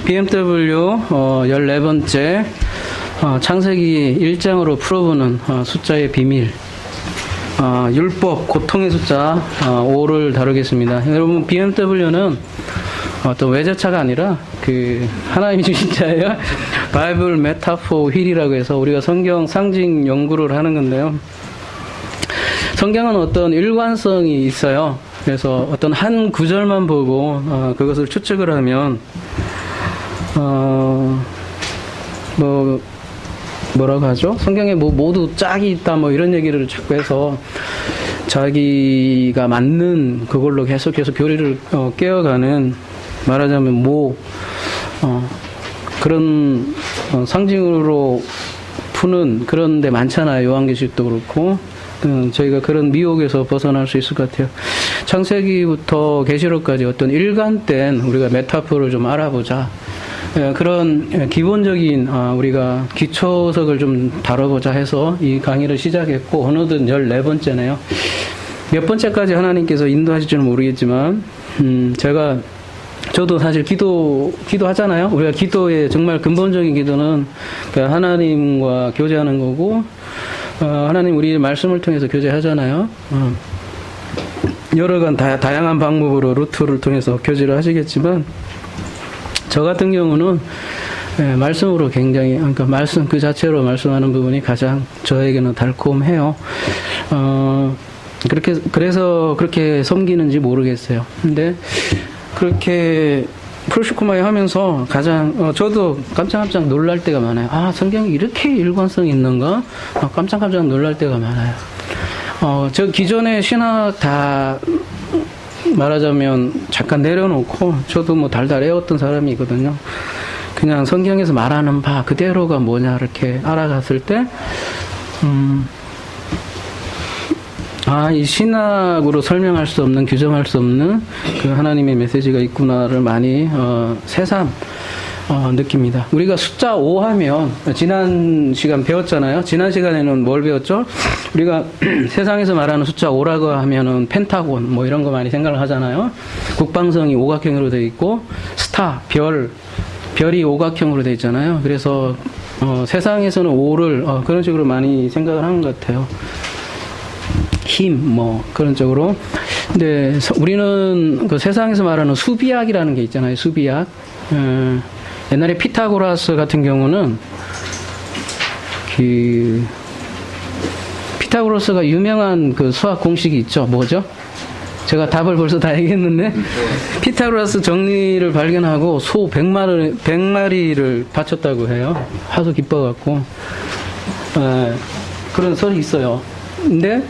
BMW 14번째 창세기 1장으로 풀어보는 숫자의 비밀, 율법, 고통의 숫자 5를 다루겠습니다. 여러분, BMW는 어떤 외제차가 아니라 하나님이 주신 차예요. 바이블 메타포 휠이라고 해서 우리가 성경 상징 연구를 하는 건데요. 성경은 어떤 일관성이 있어요. 그래서 어떤 한 구절만 보고 그것을 추측을 하면 뭐라고 하죠? 성경에 모두 짝이 있다 이런 얘기를 자꾸 해서 자기가 맞는 그걸로 계속해서 교리를 깨어가는, 말하자면 그런 상징으로 푸는 그런 데 많잖아요. 요한계시록도 그렇고. 저희가 그런 미혹에서 벗어날 수 있을 것 같아요. 창세기부터 계시록까지 어떤 일관된 우리가 메타포를 좀 알아보자. 그런 기본적인 우리가 기초석을 좀 다뤄보자 해서 이 강의를 시작했고, 어느덧 14번째네요. 몇 번째까지 하나님께서 인도하실지는 모르겠지만 저도 사실 기도하잖아요. 우리가 기도의 정말 근본적인 기도는 하나님과 교제하는 거고, 하나님 우리 말씀을 통해서 교제하잖아요. 여러 다양한 방법으로 루트를 통해서 교제를 하시겠지만, 저 같은 경우는 말씀으로 굉장히, 그러니까 말씀 그 자체로 말씀하는 부분이 가장 저에게는 달콤해요. 그래서 그렇게 섬기는지 모르겠어요. 근데 그렇게 프로시코마에 하면서 가장 저도 깜짝깜짝 놀랄 때가 많아요. 성경이 이렇게 일관성이 있는가? 깜짝깜짝 놀랄 때가 많아요. 저 기존의 신학 다 말하자면 잠깐 내려놓고, 저도 달달 외웠던 사람이거든요. 그냥 성경에서 말하는 바 그대로가 뭐냐 이렇게 알아갔을 때 이 신학으로 설명할 수 없는, 규정할 수 없는 그 하나님의 메시지가 있구나를 많이 새삼 느낍니다. 우리가 숫자 5 하면, 지난 시간 배웠잖아요. 지난 시간에는 뭘 배웠죠? 우리가 세상에서 말하는 숫자 5라고 하면은 펜타곤 이런 거 많이 생각을 하잖아요. 국방성이 오각형으로 되어 있고, 스타, 별이 오각형으로 되어 있잖아요. 그래서 세상에서는 5를 그런 식으로 많이 생각을 하는 것 같아요. 힘, 그런 쪽으로. 근데 우리는 그 세상에서 말하는 수비학이라는 게 있잖아요. 수비학. 옛날에 피타고라스 같은 경우는 피타고라스가 유명한 그 수학 공식이 있죠. 뭐죠? 제가 답을 벌써 다 얘기했는데, 피타고라스 정리를 발견하고 소 100마리를 바쳤다고 해요. 하도 기뻐갖고. 그런 설이 있어요. 근데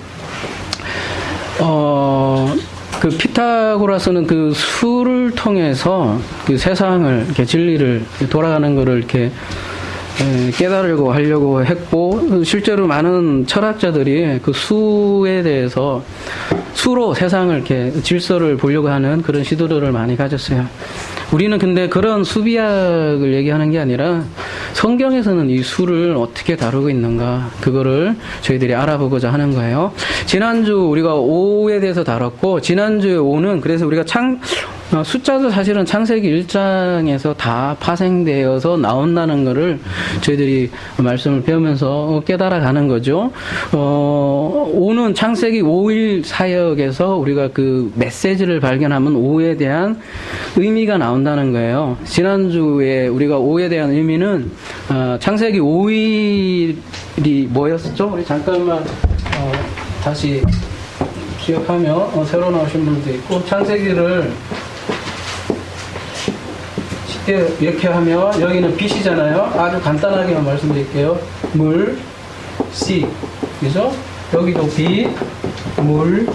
그 피타고라스는 그 수를 통해서 그 세상을, 이렇게 진리를, 돌아가는 거를 이렇게 깨달으려고 하려고 했고, 실제로 많은 철학자들이 그 수에 대해서 수로 세상을 이렇게 질서를 보려고 하는 그런 시도들을 많이 가졌어요. 우리는 근데 그런 수비학을 얘기하는 게 아니라, 성경에서는 이 수를 어떻게 다루고 있는가, 그거를 저희들이 알아보고자 하는 거예요. 지난주 우리가 5에 대해서 다뤘고, 지난주에 5는 그래서 우리가 숫자도 사실은 창세기 1장에서 다 파생되어서 나온다는 거를 저희들이 말씀을 배우면서 깨달아가는 거죠. 5는 창세기 5일 사역에서 우리가 그 메시지를 발견하면 5에 대한 의미가 나온다는 거예요. 지난주에 우리가 5에 대한 의미는 창세기 5일이 뭐였었죠? 우리 잠깐만 다시 기억하며, 새로 나오신 분도 있고, 창세기를 이렇게 하면, 여기는 빛이잖아요. 아주 간단하게만 말씀드릴게요. 물, 씨, 그죠? 여기도 빛, 물,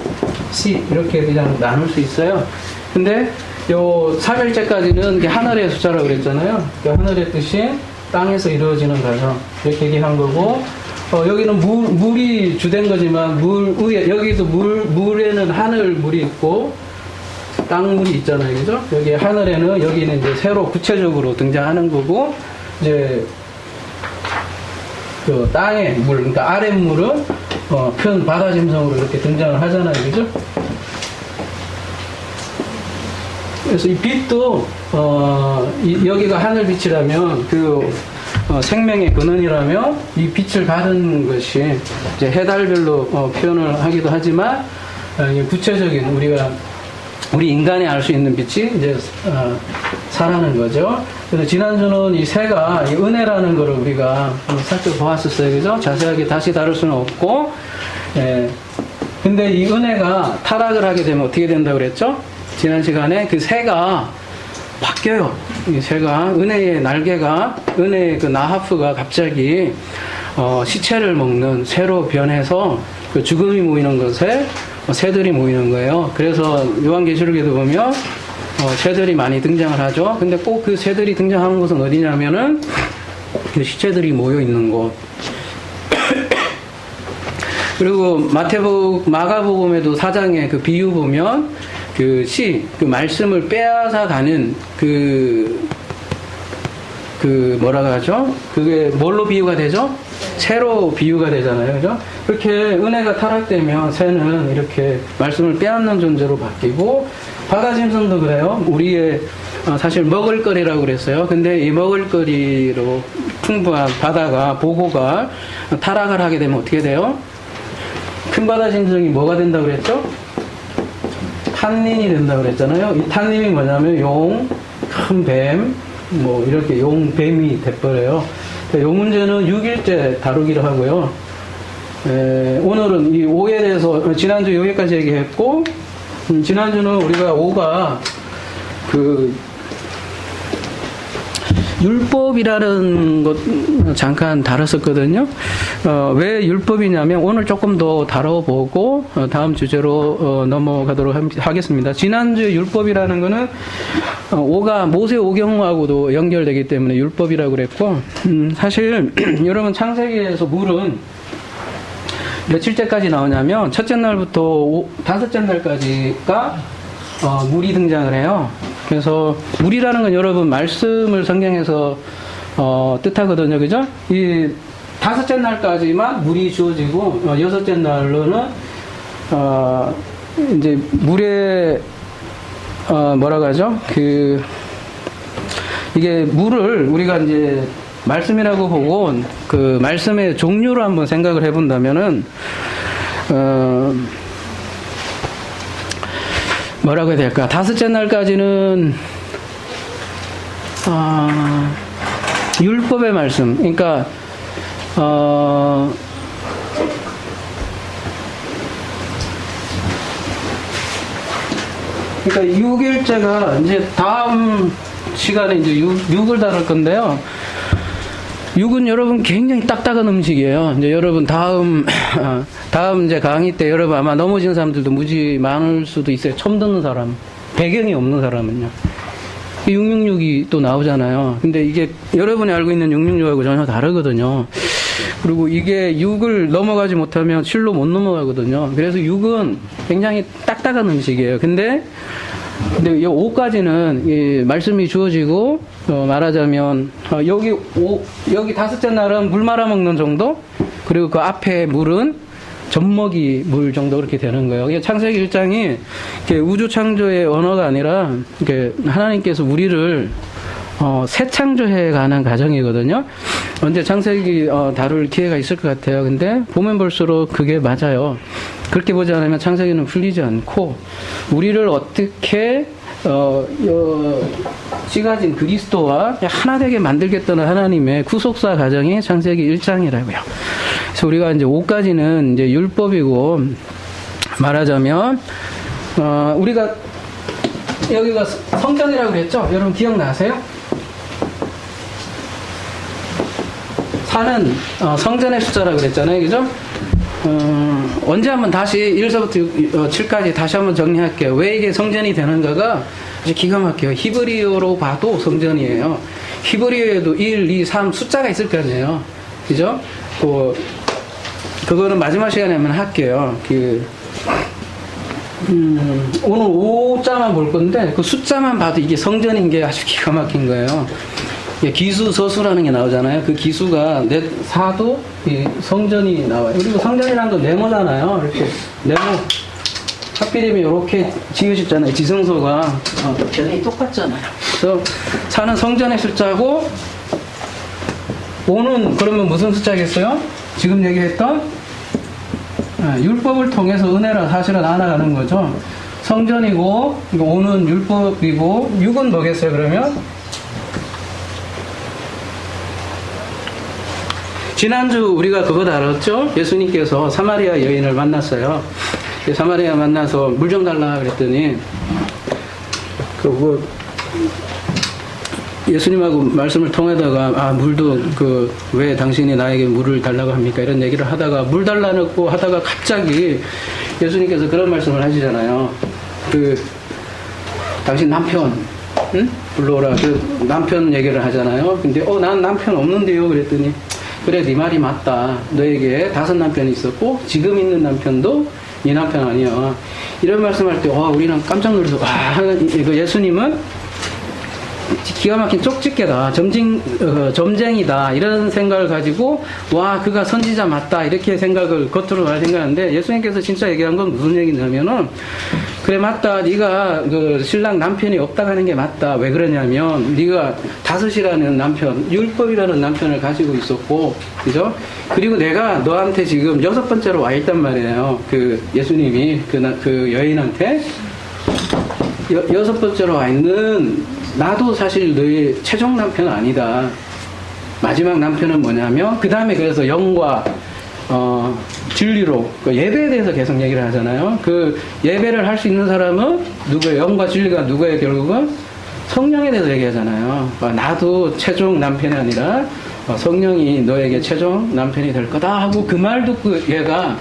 씨, 이렇게 그냥 나눌 수 있어요. 근데 요 3일째까지는 하늘의 숫자라고 그랬잖아요. 하늘의 뜻이 땅에서 이루어지는 과정, 이렇게 얘기한 거고, 여기는 물이 주된 거지만, 물 위에, 여기도 물에는 하늘물이 있고, 땅물이 있잖아요. 그죠? 여기 하늘에는, 여기는 이제 새로 구체적으로 등장하는 거고, 이제, 그 땅의 물, 그러니까 아랫물은, 큰 바다 짐승으로 이렇게 등장을 하잖아요. 그죠? 그래서 이 빛도 여기가 하늘빛이라면 생명의 근원이라면 이 빛을 받은 것이 이제 해달별로 표현을 하기도 하지만 구체적인 우리 인간이 알 수 있는 빛이 이제 사라는 거죠. 그래서 지난주는 이 새가 이 은혜라는 거를 우리가 살짝 보았었어요, 그죠? 자세하게 다시 다룰 수는 없고, 근데 이 은혜가 타락을 하게 되면 어떻게 된다고 그랬죠? 지난 시간에 그 새가 바뀌어요. 이 새가 은혜의 날개가 은혜의 그 나하프가 갑자기 시체를 먹는 새로 변해서 그 죽음이 모이는 것에 새들이 모이는 거예요. 그래서 요한계시록에도 보면 새들이 많이 등장을 하죠. 근데 꼭 그 새들이 등장하는 곳은 어디냐면은 그 시체들이 모여 있는 곳. 그리고 마가복음에도 4장에 그 비유 보면 그 말씀을 빼앗아 가는 뭐라고 하죠? 그게 뭘로 비유가 되죠? 새로 비유가 되잖아요. 그죠? 그렇게 은혜가 타락되면 새는 이렇게 말씀을 빼앗는 존재로 바뀌고, 바다 짐승도 그래요. 우리의 사실 먹을거리라고 그랬어요. 근데 이 먹을거리로 풍부한 바다가, 보고가 타락을 하게 되면 어떻게 돼요? 큰 바다 짐승이 뭐가 된다고 그랬죠? 탄닌이 된다고 그랬잖아요. 이 탄닌이 뭐냐면 용, 큰 뱀, 뭐 이렇게 용, 뱀이 돼버려요. 이 문제는 6일째 다루기로 하고요. 오늘은 이 오에 대해서 지난주 여기까지 얘기했고, 지난주는 우리가 오가 율법이라는 것 잠깐 다뤘었거든요. 왜 율법이냐면 오늘 조금 더 다뤄보고 다음 주제로 넘어가도록 하겠습니다. 지난주 율법이라는 거는 오가 모세 오경하고도 연결되기 때문에 율법이라고 그랬고, 사실 여러분 창세기에서 물은 며칠째까지 나오냐면 첫째 날부터 다섯째 날까지가 물이 등장을 해요. 그래서 물이라는 건 여러분 말씀을 성경에서 뜻하거든요. 그죠? 이 다섯째 날까지만 물이 주어지고 여섯째 날로는 이제 물에 뭐라고 하죠? 이게 물을 우리가 이제 말씀이라고 보고 그 말씀의 종류로 한번 생각을 해본다면은 뭐라고 해야 될까? 다섯째 날까지는 율법의 말씀, 그러니까 그러니까 6일째가 이제 다음 시간에 이제 6을 다룰 건데요. 6은 여러분 굉장히 딱딱한 음식이에요. 이제 여러분 다음 이제 강의 때 여러분 아마 넘어진 사람들도 무지 많을 수도 있어요. 처음 듣는 사람, 배경이 없는 사람은요. 666이 또 나오잖아요. 근데 이게 여러분이 알고 있는 666하고 전혀 다르거든요. 그리고 이게 6을 넘어가지 못하면 7로 못 넘어가거든요. 그래서 6은 굉장히 딱딱한 음식이에요. 근데 이 5까지는 이 말씀이 주어지고 말하자면 여기 다섯째 날은 물 말아 먹는 정도, 그리고 그 앞에 물은 젖먹이 물 정도 그렇게 되는 거예요. 창세기 1장이 우주 창조의 언어가 아니라 하나님께서 우리를 새 창조해 가는 과정이거든요. 언제 창세기 다룰 기회가 있을 것 같아요. 근데 보면 볼수록 그게 맞아요. 그렇게 보지 않으면 창세기는 풀리지 않고, 우리를 어떻게 찌가진 그리스도와 하나 되게 만들겠다는 하나님의 구속사 과정이 창세기 1장이라고요. 그래서 우리가 이제 5까지는 이제 율법이고, 말하자면 우리가 여기가 성전이라고 그랬죠? 여러분 기억나세요? 사는 성전의 숫자라고 그랬잖아요. 그죠? 언제 한번 다시 1서부터 7까지 다시 한번 정리할게요. 왜 이게 성전이 되는가가 아주 기가 막혀요. 히브리어로 봐도 성전이에요. 히브리어에도 1, 2, 3 숫자가 있을 거 아니에요. 그죠? 그거는 마지막 시간에 한번 할게요. 오늘 5자만 볼 건데, 그 숫자만 봐도 이게 성전인 게 아주 기가 막힌 거예요. 기수, 서수라는 게 나오잖아요. 그 기수가 사도 성전이 나와요. 그리고 성전이라는 건 네모잖아요. 이렇게 네모 하필이면 이렇게 지으셨잖아요. 지성소가 계산이 똑같잖아요. 그래서 4는 성전의 숫자고 5는 그러면 무슨 숫자겠어요? 지금 얘기했던 율법을 통해서 은혜라 사실은 나아가는 거죠. 성전이고 5는 율법이고 6은 뭐겠어요? 그러면 지난주 우리가 그거 다뤘죠? 예수님께서 사마리아 여인을 만났어요. 사마리아 만나서 물 좀 달라 그랬더니 예수님하고 말씀을 통하다가 물도 왜 당신이 나에게 물을 달라고 합니까? 이런 얘기를 하다가 물 달라고 하다가 갑자기 예수님께서 그런 말씀을 하시잖아요. 당신 남편 불러오라. 남편 얘기를 하잖아요. 근데 난 남편 없는데요. 그랬더니 그래, 네 말이 맞다. 너에게 5 남편이 있었고 지금 있는 남편도 네 남편 아니야. 이런 말씀할 때 우리는 깜짝 놀라서 예수님은 기가 막힌 쪽집게다, 점쟁이다 이런 생각을 가지고 그가 선지자 맞다 이렇게 생각을 겉으로 말 생각하는데, 예수님께서 진짜 얘기한 건 무슨 얘기냐면은 그래 맞다, 네가 신랑 남편이 없다고 하는 게 맞다. 왜 그러냐면 네가 5이라는 남편, 율법이라는 남편을 가지고 있었고, 그죠? 그리고 내가 너한테 지금 6번째로 와 있단 말이에요. 예수님이 그 여인한테 6번째로 와 있는 나도 사실 너의 최종 남편은 아니다. 마지막 남편은 뭐냐면 그 다음에 그래서 영과 진리로 예배에 대해서 계속 얘기를 하잖아요. 예배를 할 수 있는 사람은 누구예요? 영과 진리가 누구예요? 결국은 성령에 대해서 얘기하잖아요. 나도 최종 남편이 아니라 성령이 너에게 최종 남편이 될 거다 하고 그 말 듣고 얘가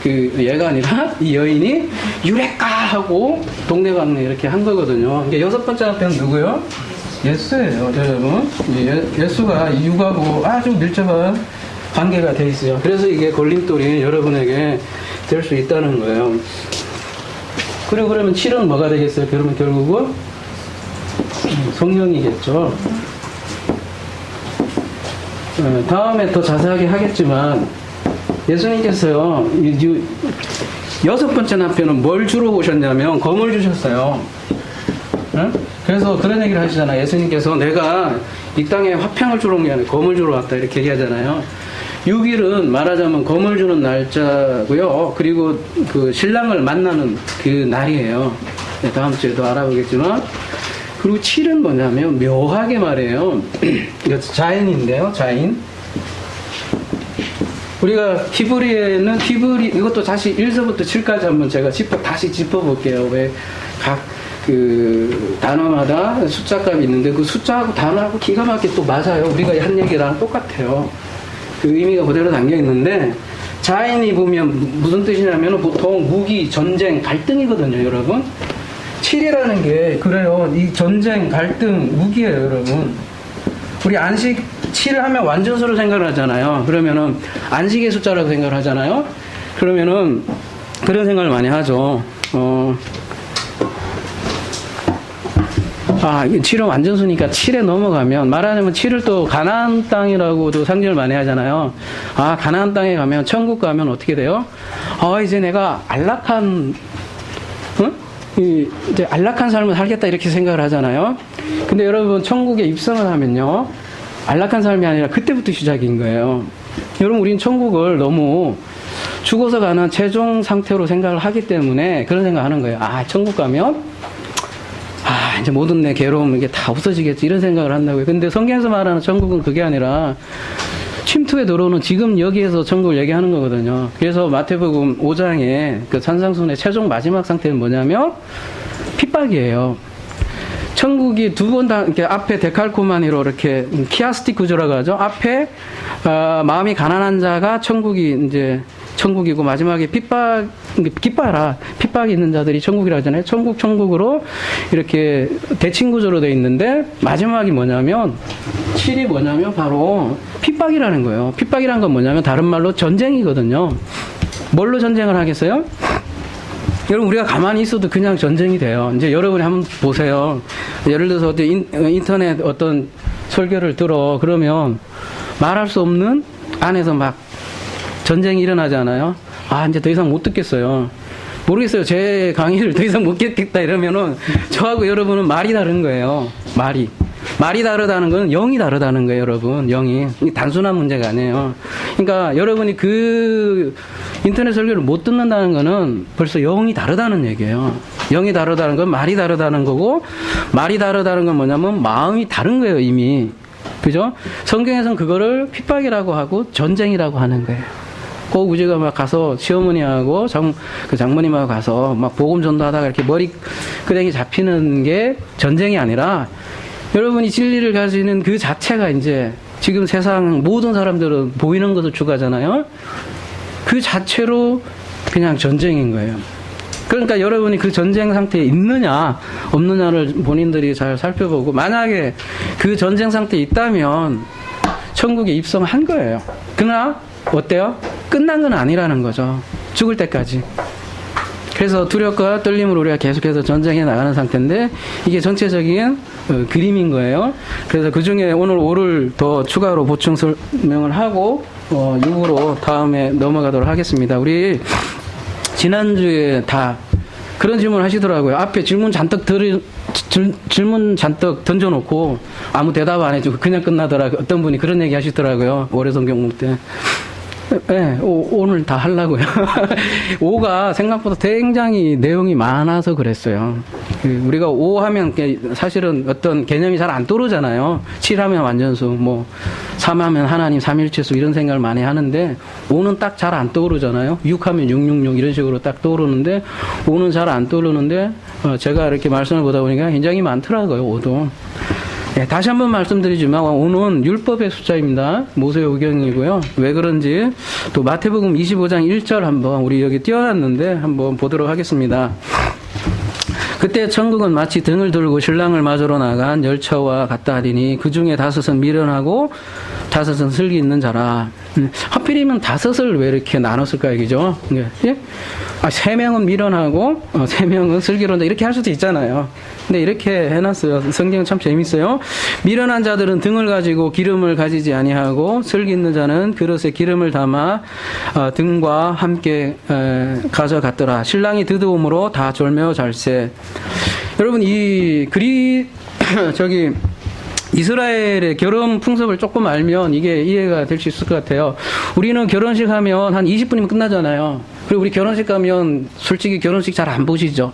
아니라 이 여인이 유레카 하고 동네방네 이렇게 한 거거든요. 이게 6번째 남편은 누구요? 예수예요, 여러분. 예수가 육하고 아주 밀접한 관계가 돼 있어요. 그래서 이게 걸림돌이 여러분에게 될 수 있다는 거예요. 그리고 그러면 7은 뭐가 되겠어요? 그러면 결국은 성령이겠죠. 다음에 더 자세하게 하겠지만 예수님께서요, 6번째 남편은 뭘 주러 오셨냐면 검을 주셨어요. 그래서 그런 얘기를 하시잖아요. 예수님께서 내가 이 땅에 화평을 주러 온 게 아니라 검을 주러 왔다 이렇게 얘기하잖아요. 6일은 말하자면 검을 주는 날짜고요. 그리고 신랑을 만나는 그 날이에요. 다음 주에도 알아보겠지만. 그리고 7은 뭐냐면 묘하게 말해요. 이거 자인인데요. 자인. 우리가 히브리에는 이것도 다시 1서부터 7까지 한번 제가 다시 짚어볼게요. 왜 각 단어마다 숫자값이 있는데 그 숫자하고 단어하고 기가 막히게 또 맞아요. 우리가 한 얘기랑 똑같아요. 의미가 그대로 담겨 있는데, 자인이 보면 무슨 뜻이냐면 보통 무기, 전쟁, 갈등이거든요, 여러분. 7이라는 게 그래요. 이 전쟁, 갈등, 무기예요, 여러분. 우리 안식 7을 하면 완전수로 생각을 하잖아요. 그러면은 안식의 숫자라고 생각을 하잖아요. 그러면은 그런 생각을 많이 하죠. 7은 완전수니까 7에 넘어가면, 말하자면 7을 또 가나안 땅이라고도 상징을 많이 하잖아요. 가나안 땅에 가면, 천국 가면 어떻게 돼요? 이제 내가 이제 안락한 삶을 살겠다 이렇게 생각을 하잖아요. 근데 여러분 천국에 입성을 하면요, 안락한 삶이 아니라 그때부터 시작인 거예요. 여러분, 우린 천국을 너무 죽어서 가는 최종 상태로 생각을 하기 때문에 그런 생각을 하는 거예요. 천국 가면 이제 모든 내 괴로움 이게 다 없어지겠지 이런 생각을 한다고요. 근데 성경에서 말하는 천국은 그게 아니라 침투에 들어오는 지금 여기에서 천국을 얘기하는 거거든요. 그래서 마태복음 5장에 산상순의 최종 마지막 상태는 뭐냐면 핍박이에요. 천국이 두 번 다 이렇게 앞에 데칼코마니로 이렇게 키아스틱 구조라고 하죠. 앞에 마음이 가난한 자가 천국이고 마지막에 핍박이 있는 자들이 천국이라 하잖아요. 천국으로 이렇게 대칭 구조로 되어 있는데, 마지막이 뭐냐면 7이 뭐냐면 바로 핍박이라는 거예요. 핍박이라는 건 뭐냐면 다른 말로 전쟁이거든요. 뭘로 전쟁을 하겠어요? 여러분, 우리가 가만히 있어도 그냥 전쟁이 돼요. 이제 여러분이 한번 보세요. 예를 들어서 인터넷 어떤 설교를 들어. 그러면 말할 수 없는 안에서 막 전쟁이 일어나잖아요. 이제 더 이상 못 듣겠어요. 모르겠어요. 제 강의를 더 이상 못 듣겠다 이러면은 저하고 여러분은 말이 다른 거예요. 말이 다르다는 건 영이 다르다는 거예요, 여러분. 영이. 단순한 문제가 아니에요. 그러니까 여러분이 그 인터넷 설교를 못 듣는다는 거는 벌써 영이 다르다는 얘기예요. 영이 다르다는 건 말이 다르다는 거고, 말이 다르다는 건 뭐냐면 마음이 다른 거예요, 이미. 그죠? 성경에서는 그거를 핍박이라고 하고 전쟁이라고 하는 거예요. 꼭 우리가 막 가서 시어머니하고 그 장모님하고 가서 막 복음 전도하다가 이렇게 머리 끄댕이 잡히는 게 전쟁이 아니라 여러분이 진리를 가지는 그 자체가 이제 지금 세상 모든 사람들은 보이는 것을 추구하잖아요. 그 자체로 그냥 전쟁인 거예요. 그러니까 여러분이 그 전쟁 상태에 있느냐 없느냐를 본인들이 잘 살펴보고 만약에 그 전쟁 상태에 있다면 천국에 입성한 거예요. 그러나 어때요? 끝난 건 아니라는 거죠. 죽을 때까지. 그래서 두렵과 떨림으로 우리가 계속해서 전쟁해 나가는 상태인데 이게 전체적인 그림인 거예요. 그래서 그 중에 오늘 5를 더 추가로 보충 설명을 하고 6으로 다음에 넘어가도록 하겠습니다. 우리 지난주에 다 그런 질문 하시더라고요. 앞에 질문 잔뜩 던져놓고 아무 대답 안 해주고 그냥 끝나더라. 어떤 분이 그런 얘기 하시더라고요. 올해 성경 때. 네, 오늘 다 하려고요. 5가 생각보다 굉장히 내용이 많아서 그랬어요. 우리가 5 하면 사실은 어떤 개념이 잘 안 떠오르잖아요. 7 하면 완전수, 3 하면 하나님 삼일체수 이런 생각을 많이 하는데 5는 딱 잘 안 떠오르잖아요. 6 하면 666 이런 식으로 딱 떠오르는데 5는 잘 안 떠오르는데 제가 이렇게 말씀을 보다 보니까 굉장히 많더라고요. 5도. 네, 다시 한번 말씀드리지만 5는 율법의 숫자입니다. 모세오경이고요. 왜 그런지 또 마태복음 25장 1절 한번 우리 여기 띄워놨는데 한번 보도록 하겠습니다. 그때 천국은 마치 등을 들고 신랑을 맞으러 나간 열차와 같다 하리니 그 중에 5은 미련하고 5은 슬기 있는 자라. 하필이면 5을 왜 이렇게 나눴을까요? 그죠? 예? 3명은 미련하고 3명은 슬기로운다 이렇게 할 수도 있잖아요. 근데 이렇게 해놨어요. 성경은 참 재밌어요. 미련한 자들은 등을 가지고 기름을 가지지 아니하고 슬기 있는 자는 그릇에 기름을 담아 등과 함께 가져갔더라. 신랑이 드드움으로 다 졸며 잘세. 여러분 이스라엘의 결혼 풍습을 조금 알면 이게 이해가 될 수 있을 것 같아요. 우리는 결혼식 하면 한 20분이면 끝나잖아요. 그리고 우리 결혼식 가면 솔직히 결혼식 잘 안 보시죠.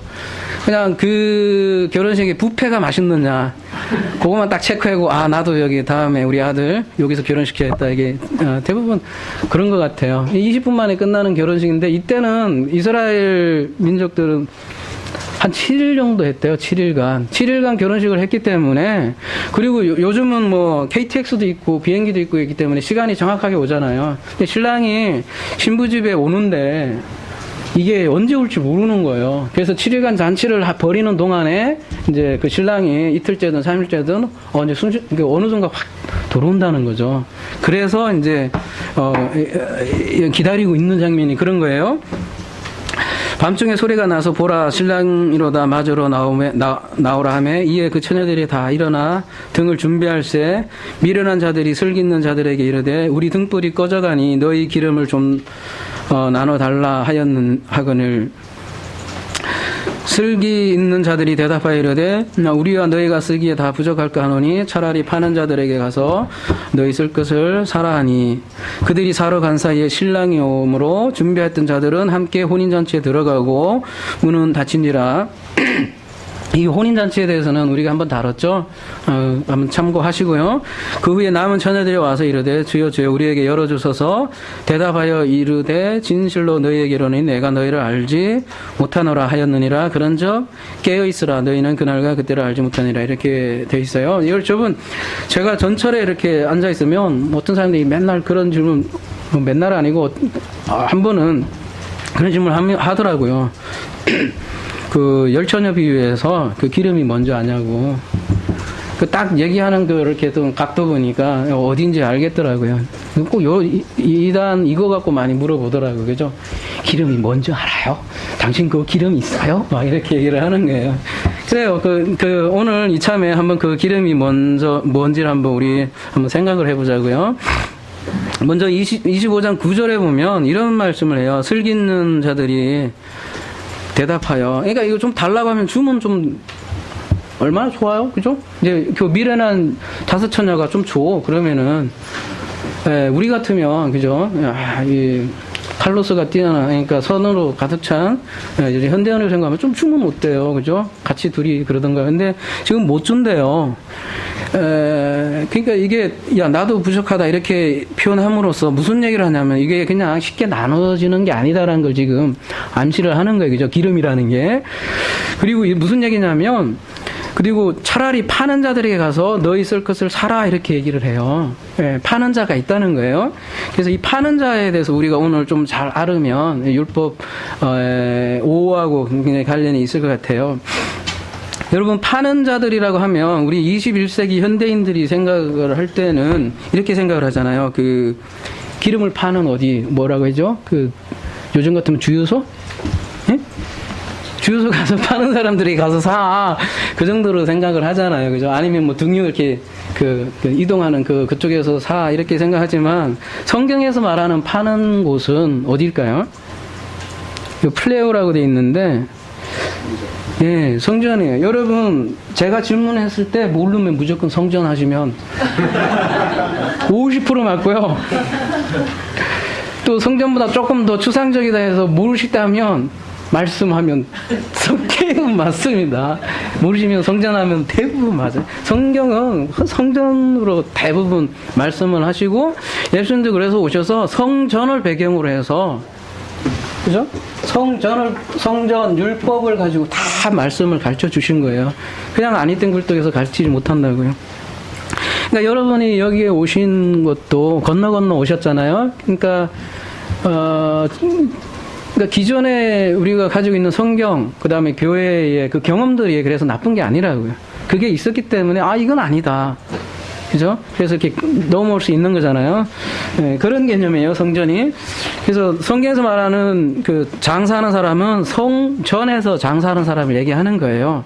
그냥 그 결혼식에 뷔페가 맛있느냐 그거만 딱 체크하고 나도 여기 다음에 우리 아들 여기서 결혼시켜야겠다 이게 대부분 그런 것 같아요. 20분 만에 끝나는 결혼식인데 이때는 이스라엘 민족들은 한 7일 정도 했대요. 7일간 결혼식을 했기 때문에 그리고 요즘은 KTX도 있고 비행기도 있고 있기 때문에 시간이 정확하게 오잖아요. 근데 신랑이 신부 집에 오는데 이게 언제 올지 모르는 거예요. 그래서 7일간 잔치를 벌이는 동안에 이제 그 신랑이 이틀째든 3일째든 어느 순간 확 들어온다는 거죠. 그래서 이제 기다리고 있는 장면이 그런 거예요. 밤중에 소리가 나서 보라 신랑이로다 맞으러 나오라 하며 이에 그 처녀들이 다 일어나 등을 준비할세 미련한 자들이 슬기 있는 자들에게 이르되 우리 등불이 꺼져가니 너희 기름을 좀 나눠달라 하거늘 슬기 있는 자들이 대답하여 이르되 우리와 너희가 쓰기에 다 부족할까 하노니 차라리 파는 자들에게 가서 너희 쓸 것을 사라 하니 그들이 사러 간 사이에 신랑이 오므로 준비했던 자들은 함께 혼인잔치에 들어가고 문은 닫힌지라. 이 혼인잔치에 대해서는 우리가 한번 다뤘죠. 한번 참고하시고요. 그 후에 남은 처녀들이 와서 이르되 주여 주여 우리에게 열어주소서. 대답하여 이르되 진실로 너희에게 이르노니 내가 너희를 알지 못하노라 하였느니라. 그런즉 깨어있으라 너희는 그날과 그때를 알지 못하니라. 이렇게 돼 있어요. 이걸 저분 제가 전철에 이렇게 앉아있으면 어떤 사람들이 맨날 그런 질문 맨날 아니고 한 번은 그런 질문을 하더라고요. 그 열처녀 비유에서 그 기름이 뭔지 아냐고. 그 딱 얘기하는 그 이렇게 좀 각도 보니까 어딘지 알겠더라고요. 꼭 이거 갖고 많이 물어보더라고요. 그죠? 기름이 뭔지 알아요? 당신 그 기름 있어요? 막 이렇게 얘기를 하는 거예요. 그래요. 오늘 이참에 한번 그 기름이 뭔지를 한번 한번 생각을 해보자고요. 먼저 25장 9절에 보면 이런 말씀을 해요. 슬기 있는 자들이 대답하여. 그러니까 이거 좀 달라고 하면 주면 좀 얼마나 좋아요, 그죠? 이제 그 미련한 다섯 처녀가 좀 줘. 그러면은 우리 같으면 그죠? 이 칼로스가 뛰어나, 그러니까 선으로 가득 찬 현대인을 생각하면 좀 주면 어때요, 그죠? 같이 둘이 그러던가. 근데 지금 못 준대요. 그러니까 이게 야 나도 부족하다 이렇게 표현함으로써 무슨 얘기를 하냐면 이게 그냥 쉽게 나눠지는 게 아니다라는 걸 지금 암시를 하는 거예요, 그죠? 기름이라는 게. 그리고 이게 무슨 얘기냐면. 그리고 차라리 파는 자들에게 가서 너희 쓸 것을 사라 이렇게 얘기를 해요. 파는 자가 있다는 거예요. 그래서 이 파는 자에 대해서 우리가 오늘 좀 잘 알으면 율법 5하고 굉장히 관련이 있을 것 같아요. 여러분 파는 자들이라고 하면 우리 21세기 현대인들이 생각을 할 때는 이렇게 생각을 하잖아요. 그 기름을 파는 어디 뭐라고 하죠? 그 요즘 같으면 주유소? 주유소 가서 파는 사람들이 가서 사. 그 정도로 생각을 하잖아요. 그죠? 아니면 뭐 등유 이렇게 그 이동하는 그쪽에서 사. 이렇게 생각하지만 성경에서 말하는 파는 곳은 어딜까요? 플레오라고 돼 있는데, 예, 성전이에요. 여러분, 제가 질문했을 때 모르면 무조건 성전 하시면 50% 맞고요. 또 성전보다 조금 더 추상적이다 해서 모르시다면 말씀하면 성경은 맞습니다. 모르시면 성전하면 대부분 맞아요. 성경은 성전으로 대부분 말씀을 하시고 예수님도 그래서 오셔서 성전을 배경으로 해서 그죠? 성전 율법을 가지고 다 말씀을 가르쳐 주신 거예요. 그냥 아니땐 굴뚝에서 가르치지 못한다고요. 그러니까 여러분이 여기에 오신 것도 건너 오셨잖아요. 그러니까 기존에 우리가 가지고 있는 성경, 그 다음에 교회의 그 경험들이 그래서 나쁜 게 아니라고요. 그게 있었기 때문에, 이건 아니다. 그죠? 그래서 이렇게 넘어올 수 있는 거잖아요. 네, 그런 개념이에요, 성전이. 그래서 성경에서 말하는 그 장사하는 사람은 성전에서 장사하는 사람을 얘기하는 거예요.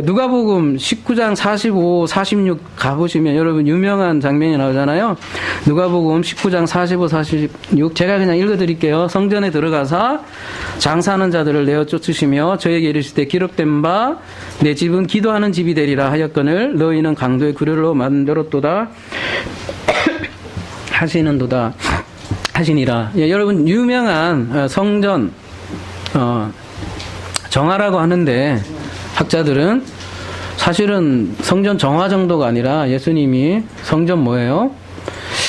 누가복음 19장 45, 46 가보시면 여러분 유명한 장면이 나오잖아요. 누가복음 19장 45, 46 제가 그냥 읽어드릴게요. 성전에 들어가서 장사하는 자들을 내어 쫓으시며 저에게 이르실 때 기록된 바 내 집은 기도하는 집이 되리라 하였거늘 너희는 강도의 구려로 만들었도다 하시니라. 예, 여러분 유명한 성전 정화라고 하는데 학자들은 사실은 성전 정화 정도가 아니라 예수님이 성전 뭐예요?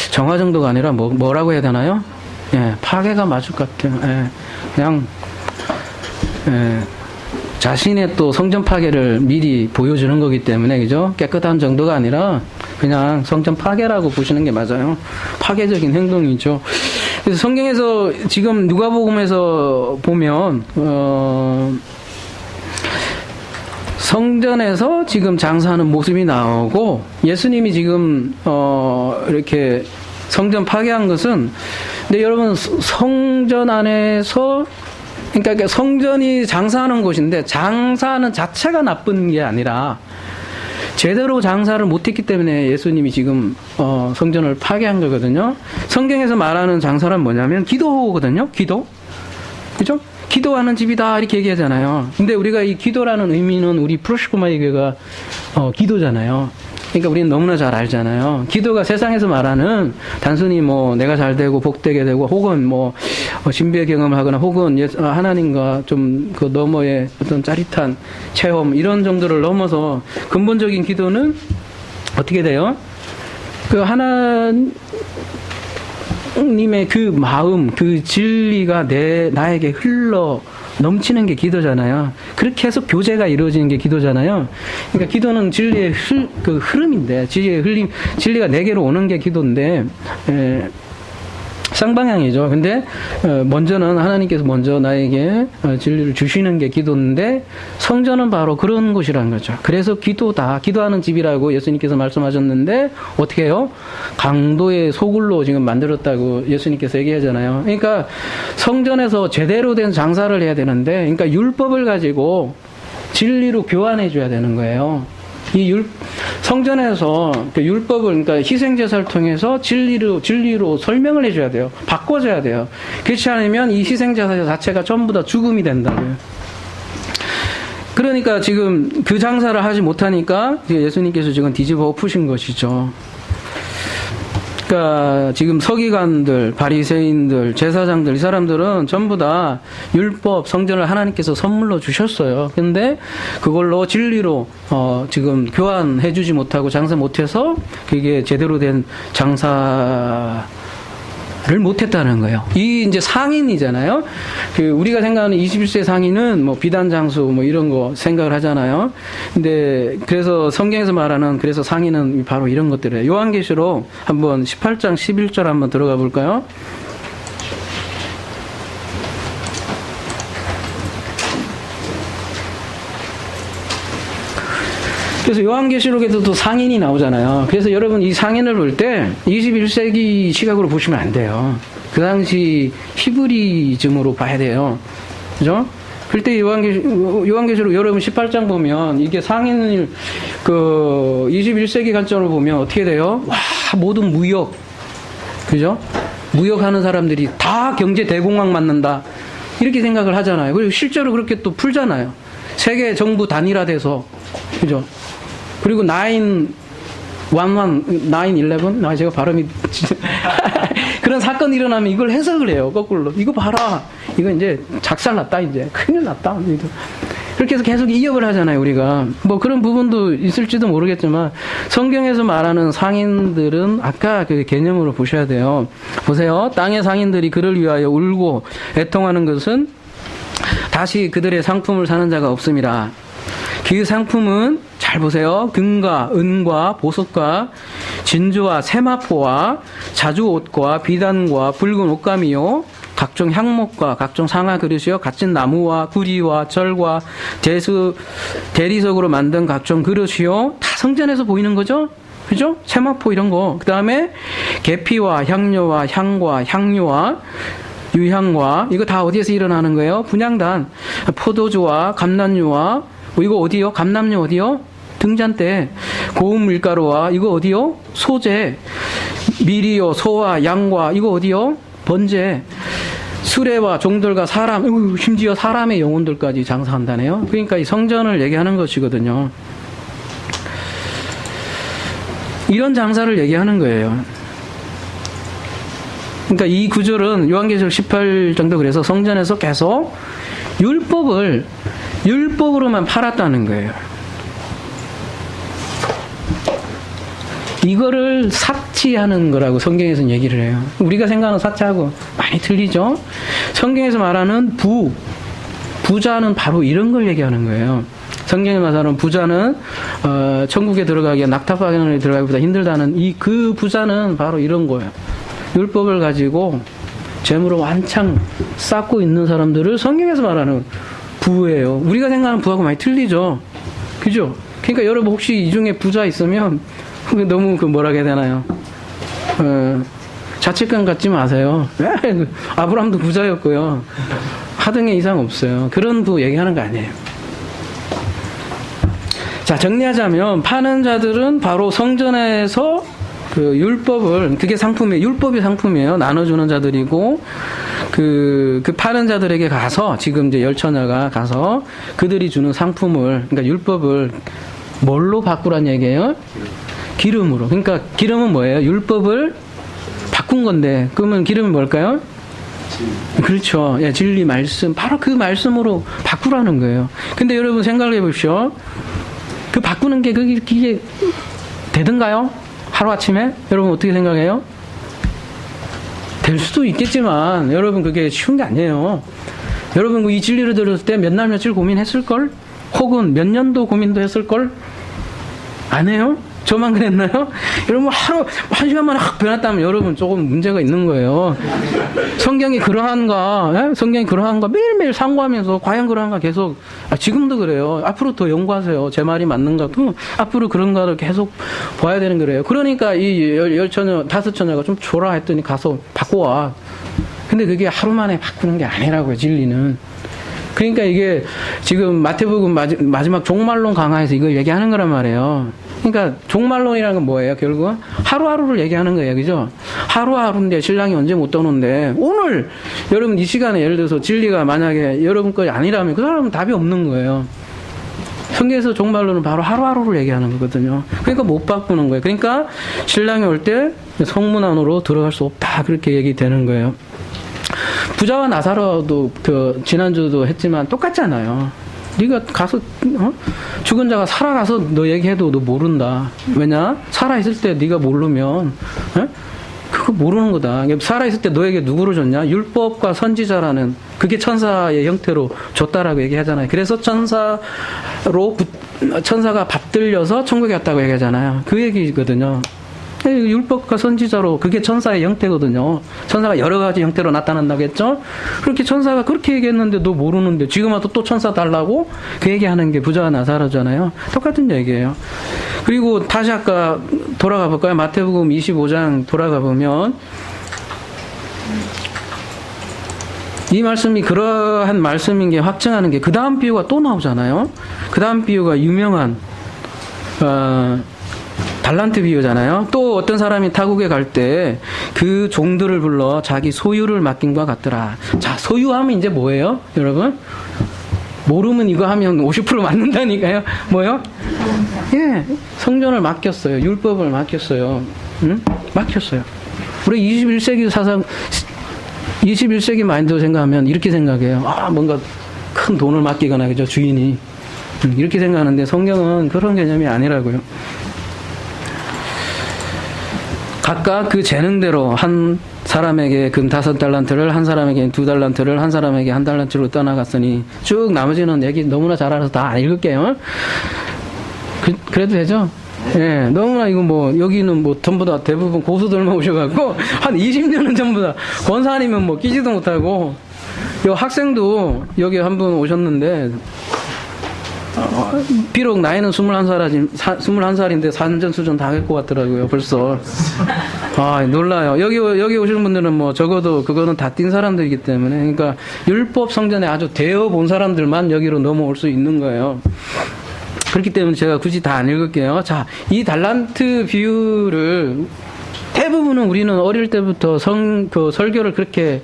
정화 정도가 아니라 뭐라고 해야 되나요? 예, 파괴가 맞을 것 같아요. 예, 그냥 자신의 또 성전 파괴를 미리 보여주는 거기 때문에 그죠? 깨끗한 정도가 아니라 그냥 성전 파괴라고 보시는 게 맞아요. 파괴적인 행동이죠. 그래서 성경에서 지금 누가복음에서 보면 성전에서 지금 장사하는 모습이 나오고 예수님이 지금 이렇게 성전 파괴한 것은 근데 여러분 성전 안에서 그러니까 성전이 장사하는 곳인데 장사하는 자체가 나쁜 게 아니라 제대로 장사를 못했기 때문에 예수님이 지금 성전을 파괴한 거거든요. 성경에서 말하는 장사란 뭐냐면 기도거든요. 기도. 그죠? 기도하는 집이다 이렇게 얘기하잖아요. 근데 우리가 이 기도라는 의미는 우리 프로시코마의 교회가 기도잖아요. 그러니까 우리는 너무나 잘 알잖아요. 기도가 세상에서 말하는 단순히 뭐 내가 잘 되고 복되게 되고 혹은 뭐 신비의 경험을 하거나 혹은 하나님과 좀 그 너머의 어떤 짜릿한 체험 이런 정도를 넘어서 근본적인 기도는 어떻게 돼요? 그 하나님의 그 마음, 그 진리가 나에게 흘러 넘치는 게 기도잖아요. 그렇게 해서 교제가 이루어지는 게 기도잖아요. 그러니까 기도는 진리의 흐름인데, 진리가 내게로 오는 게 기도인데, 쌍방향이죠. 근데 먼저는 하나님께서 먼저 나에게 진리를 주시는 게 기도인데 성전은 바로 그런 곳이라는 거죠. 그래서 기도다. 기도하는 집이라고 예수님께서 말씀하셨는데 어떻게 해요? 강도의 소굴로 지금 만들었다고 예수님께서 얘기하잖아요. 그러니까 성전에서 제대로 된 장사를 해야 되는데 그러니까 율법을 가지고 진리로 교환해 줘야 되는 거예요. 성전에서 그 율법을, 그러니까 희생제사를 통해서 진리로 설명을 해줘야 돼요. 바꿔줘야 돼요. 그렇지 않으면 이 희생제사 자체가 전부 다 죽음이 된다고요. 그러니까 지금 그 장사를 하지 못하니까 예수님께서 지금 뒤집어 엎으신 것이죠. 그러니까 지금 서기관들, 바리새인들, 제사장들, 이 사람들은 전부 다 율법, 성전을 하나님께서 선물로 주셨어요. 근데 그걸로 진리로 지금 교환해주지 못하고 장사 못해서 그게 제대로 된 장사를 못했다는 거예요. 이 이제 상인이잖아요. 그 우리가 생각하는 21세 상인은 뭐 비단 장수 뭐 이런 거 생각을 하잖아요. 근데 그래서 성경에서 말하는 그래서 상인은 바로 이런 것들이에요. 요한계시록 한번 18장 11절 한번 들어가 볼까요? 그래서 요한계시록에도 상인이 나오잖아요. 그래서 여러분 이 상인을 볼 때 21세기 시각으로 보시면 안 돼요. 그 당시 히브리즘으로 봐야 돼요. 그죠? 그때 요한계시록 여러분 18장 보면 이게 상인을 21세기 관점으로 보면 어떻게 돼요? 와, 모든 무역. 그죠? 무역하는 사람들이 다 경제 대공황 맞는다. 이렇게 생각을 하잖아요. 그리고 실제로 그렇게 또 풀잖아요. 세계 정부 단일화돼서. 그죠? 그리고 9/11, 제가 발음이 그런 사건이 일어나면 이걸 해석을 해요. 거꾸로. 이거 봐라. 이거 이제 작살났다, 이제. 큰일 났다. 그렇게 해서 계속 이역을 하잖아요, 우리가. 뭐 그런 부분도 있을지도 모르겠지만, 성경에서 말하는 상인들은 아까 그 개념으로 보셔야 돼요. 보세요. 땅의 상인들이 그를 위하여 울고 애통하는 것은 다시 그들의 상품을 사는 자가 없음이라. 그 상품은 잘 보세요. 금과 은과 보석과 진주와 세마포와 자주옷과 비단과 붉은 옷감이요 각종 향목과 각종 상아 그릇이요 값진 나무와 구리와 절과 대리석으로 만든 각종 그릇이요 다 성전에서 보이는 거죠. 그죠? 세마포 이런 거. 그 다음에 계피와 향료와 향과 향료와 유향과 이거 다 어디에서 일어나는 거예요? 분향단. 포도주와 감람유와 이거 어디요? 감람유 어디요? 등잔대. 고운 밀가루와 이거 어디요? 소재. 미리요, 소와 양과 이거 어디요? 번제. 수레와 종들과 사람, 심지어 사람의 영혼들까지 장사한다네요. 그러니까 이 성전을 얘기하는 것이거든요. 이런 장사를 얘기하는 거예요. 그러니까 이 구절은 요한계시록 18 정도 그래서 성전에서 계속 율법으로만 팔았다는 거예요. 이거를 사치하는 거라고 성경에서는 얘기를 해요. 우리가 생각하는 사치하고 많이 틀리죠? 성경에서 말하는 부자는 바로 이런 걸 얘기하는 거예요. 성경에 말하는 부자는 천국에 들어가기가 낙타바퀴에 들어가기보다 힘들다는 그 부자는 바로 이런 거예요. 율법을 가지고 재물을 완창 쌓고 있는 사람들을 성경에서 말하는 부예요. 우리가 생각하는 부하고 많이 틀리죠. 그죠? 그러니까 여러분 혹시 이 중에 부자 있으면 너무 뭐라 해야 되나요? 자책감 갖지 마세요. 아브라함도 부자였고요. 하등에 이상 없어요. 그런 부 얘기하는 거 아니에요. 자, 정리하자면 파는 자들은 바로 성전에서 그 율법을, 그게 상품이에요. 율법이 상품이에요. 나눠주는 자들이고, 그 파는 자들에게 가서, 지금 이제 열처녀가 가서 그들이 주는 상품을, 그러니까 율법을 뭘로 바꾸란 얘기예요? 기름으로. 그러니까 기름은 뭐예요? 율법을 바꾼 건데, 그러면 기름은 뭘까요? 그렇죠. 예, 진리 말씀. 바로 그 말씀으로 바꾸라는 거예요. 근데 여러분 생각을 해보십시오. 그 바꾸는 게 그게 되던가요? 하루아침에? 여러분 어떻게 생각해요? 될 수도 있겠지만 여러분 그게 쉬운 게 아니에요. 여러분 이 진리를 들었을 때 몇 날 며칠 고민했을걸? 혹은 몇 년도 고민도 했을걸? 안 해요? 저만 그랬나요? 여러분 한 시간 만에 확 변했다면 여러분 조금 문제가 있는 거예요. 성경이 그러한가? 예? 성경이 그러한가? 매일매일 상고하면서 과연 그러한가 계속 지금도 그래요. 앞으로 더 연구하세요. 제 말이 맞는가? 앞으로 그런가를 계속 봐야 되는 거래요. 그러니까 이 열처녀, 다섯처녀가 좀 줘라 했더니 가서 바꿔와. 근데 그게 하루 만에 바꾸는 게 아니라고요. 진리는. 그러니까 이게 지금 마태복음 마지막 종말론 강화에서 이걸 얘기하는 거란 말이에요. 그러니까 종말론이라는 건 뭐예요? 결국 하루하루를 얘기하는 거예요. 그죠? 하루하루인데 신랑이 언제 못 오는데 오늘 여러분 이 시간에 예를 들어서 진리가 만약에 여러분 것이 아니라면 그 사람은 답이 없는 거예요. 성경에서 종말론은 바로 하루하루를 얘기하는 거거든요. 그러니까 못 바꾸는 거예요. 그러니까 신랑이 올 때 성문 안으로 들어갈 수 없다. 그렇게 얘기되는 거예요. 부자와 나사로도 지난주도 했지만 똑같잖아요. 네가 가서 죽은 자가 살아가서 너 얘기해도 너 모른다. 왜냐? 살아있을 때 네가 모르면 그거 모르는 거다. 살아있을 때 너에게 누구를 줬냐? 율법과 선지자라는 그게 천사의 형태로 줬다라고 얘기하잖아요. 그래서 천사가 받들려서 천국에 갔다고 얘기하잖아요. 그 얘기거든요. 율법과 선지자로 그게 천사의 형태거든요. 천사가 여러 가지 형태로 나타난다고 했죠. 그렇게 천사가 그렇게 얘기했는데 너 모르는데 지금 와서 또 천사 달라고 그 얘기하는 게 부자와 나사로잖아요. 똑같은 얘기예요. 그리고 다시 아까 돌아가 볼까요? 마태복음 25장 돌아가 보면 이 말씀이 그러한 말씀인 게 확증하는 게 그 다음 비유가 또 나오잖아요. 그 다음 비유가 유명한 달란트 비유잖아요. 또 어떤 사람이 타국에 갈 때 그 종들을 불러 자기 소유를 맡긴 것 같더라. 자, 소유하면 이제 뭐예요? 여러분? 모르면 이거 하면 50% 맞는다니까요. 뭐요? 예, 성전을 맡겼어요. 율법을 맡겼어요. 응? 맡겼어요. 우리 21세기 사상, 21세기 마인드로 생각하면 이렇게 생각해요. 아, 뭔가 큰 돈을 맡기거나, 그죠? 주인이. 이렇게 생각하는데 성경은 그런 개념이 아니라고요. 각각 그 재능대로 한 사람에게 금 5달란트를, 한 사람에게 2달란트를, 한 사람에게 1달란트로 떠나갔으니 쭉 나머지는 얘기 너무나 잘 알아서 다 안 읽을게요. 그래도 되죠? 예, 너무나 이거 뭐 여기는 뭐 전부 다 대부분 고수들만 오셔갖고 한 20년은 전부 다 권사님은 뭐 끼지도 못하고 요 학생도 여기 한 분 오셨는데 비록 나이는 21살인데 산전수전 다 할 것 같더라고요, 벌써. 아, 놀라요. 여기 오시는 분들은 뭐 적어도 그거는 다 뛴 사람들이기 때문에. 그러니까 율법 성전에 아주 되어 본 사람들만 여기로 넘어올 수 있는 거예요. 그렇기 때문에 제가 굳이 다 안 읽을게요. 자, 이 달란트 비유를 대부분은 우리는 어릴 때부터 설교를 그렇게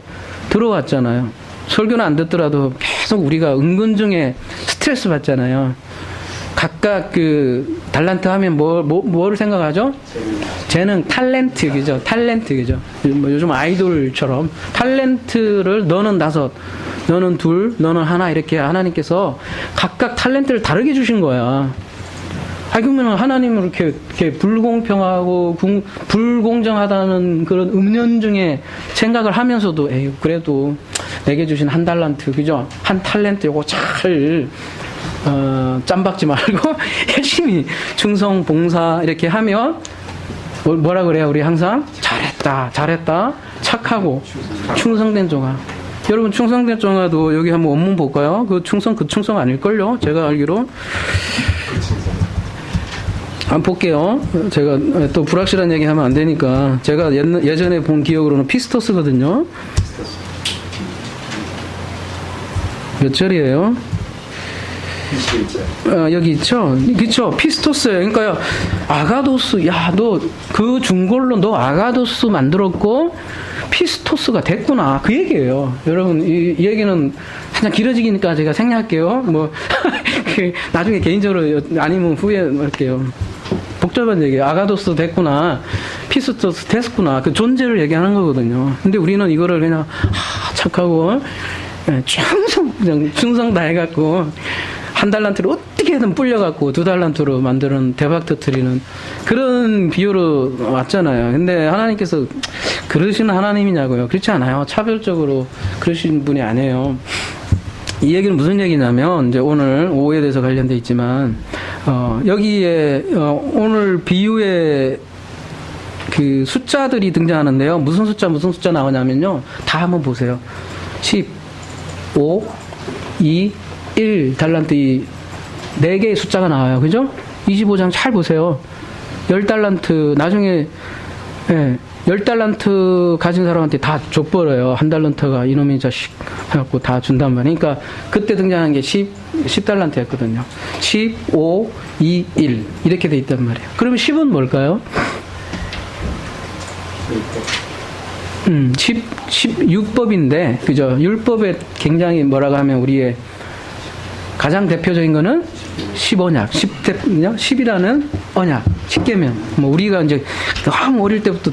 들어왔잖아요. 설교는 안 듣더라도 계속 우리가 은근 중에 스트레스 받잖아요. 각각 그 달란트 하면 뭐를 생각하죠? 재능, 탤런트, 그죠? 탤런트, 그죠? 뭐 요즘 아이돌처럼 탤런트를 너는 5, 너는 2, 너는 1 이렇게 하나님께서 각각 탤런트를 다르게 주신 거야. 그러면 하나님은 이렇게 불공평하고 불공정하다는 그런 은연중에 생각을 하면서도 에이, 그래도 내게 주신 1달란트, 그죠? 1탤런트 요거 잘 짬박지 말고 열심히 충성, 봉사 이렇게 하면 뭐라 그래요? 우리 항상 잘했다, 착하고 충성된 종아. 여러분 충성된 종아도 여기 한번 원문 볼까요? 그 충성 아닐걸요? 제가 알기로. 한번 볼게요. 제가 또 불확실한 얘기 하면 안 되니까. 제가 예전에 본 기억으로는 피스토스거든요. 몇 절이에요? 여기 있죠? 그쵸? 피스토스예요. 그러니까요, 아가도스, 야, 너 그 중골로 너 아가도스 만들었고, 피스토스가 됐구나. 그 얘기예요. 여러분, 이 얘기는 그냥 길어지니까 제가 생략할게요. 뭐, 나중에 개인적으로 아니면 후에 할게요. 복잡한 얘기예요. 아가도스 됐구나. 피스토스 됐구나. 그 존재를 얘기하는 거거든요. 근데 우리는 이거를 그냥, 착하고, 충성 다 해갖고, 1달란트를 어떻게든 불려갖고 2달란트로 만드는 대박 터트리는 그런 비유로 왔잖아요. 근데 하나님께서 그러시는 하나님이냐고요? 그렇지 않아요. 차별적으로 그러신 분이 아니에요. 이 얘기는 무슨 얘기냐면, 이제 오늘 오후에 대해서 관련돼 있지만, 여기에, 오늘 비유에 그 숫자들이 등장하는데요. 무슨 숫자 나오냐면요. 다 한번 보세요. 10, 5, 2, 1 달란트 이 4개의 숫자가 나와요. 그죠? 25장 잘 보세요. 10달란트 나중에 예, 10달란트 가진 사람한테 다 족벌어요. 1달란트가 이놈의 자식 해갖고 다 준단 말이에요. 그러니까 그때 등장한 게 10달란트였거든요. 10, 5, 2, 1 이렇게 돼 있단 말이에요. 그러면 10은 뭘까요? 16법인데, 그죠? 율법에 굉장히 뭐라고 하면 우리의 가장 대표적인 거는 10언약, 10이라는 언약, 10계명. 뭐 우리가 이제 너무 어릴 때부터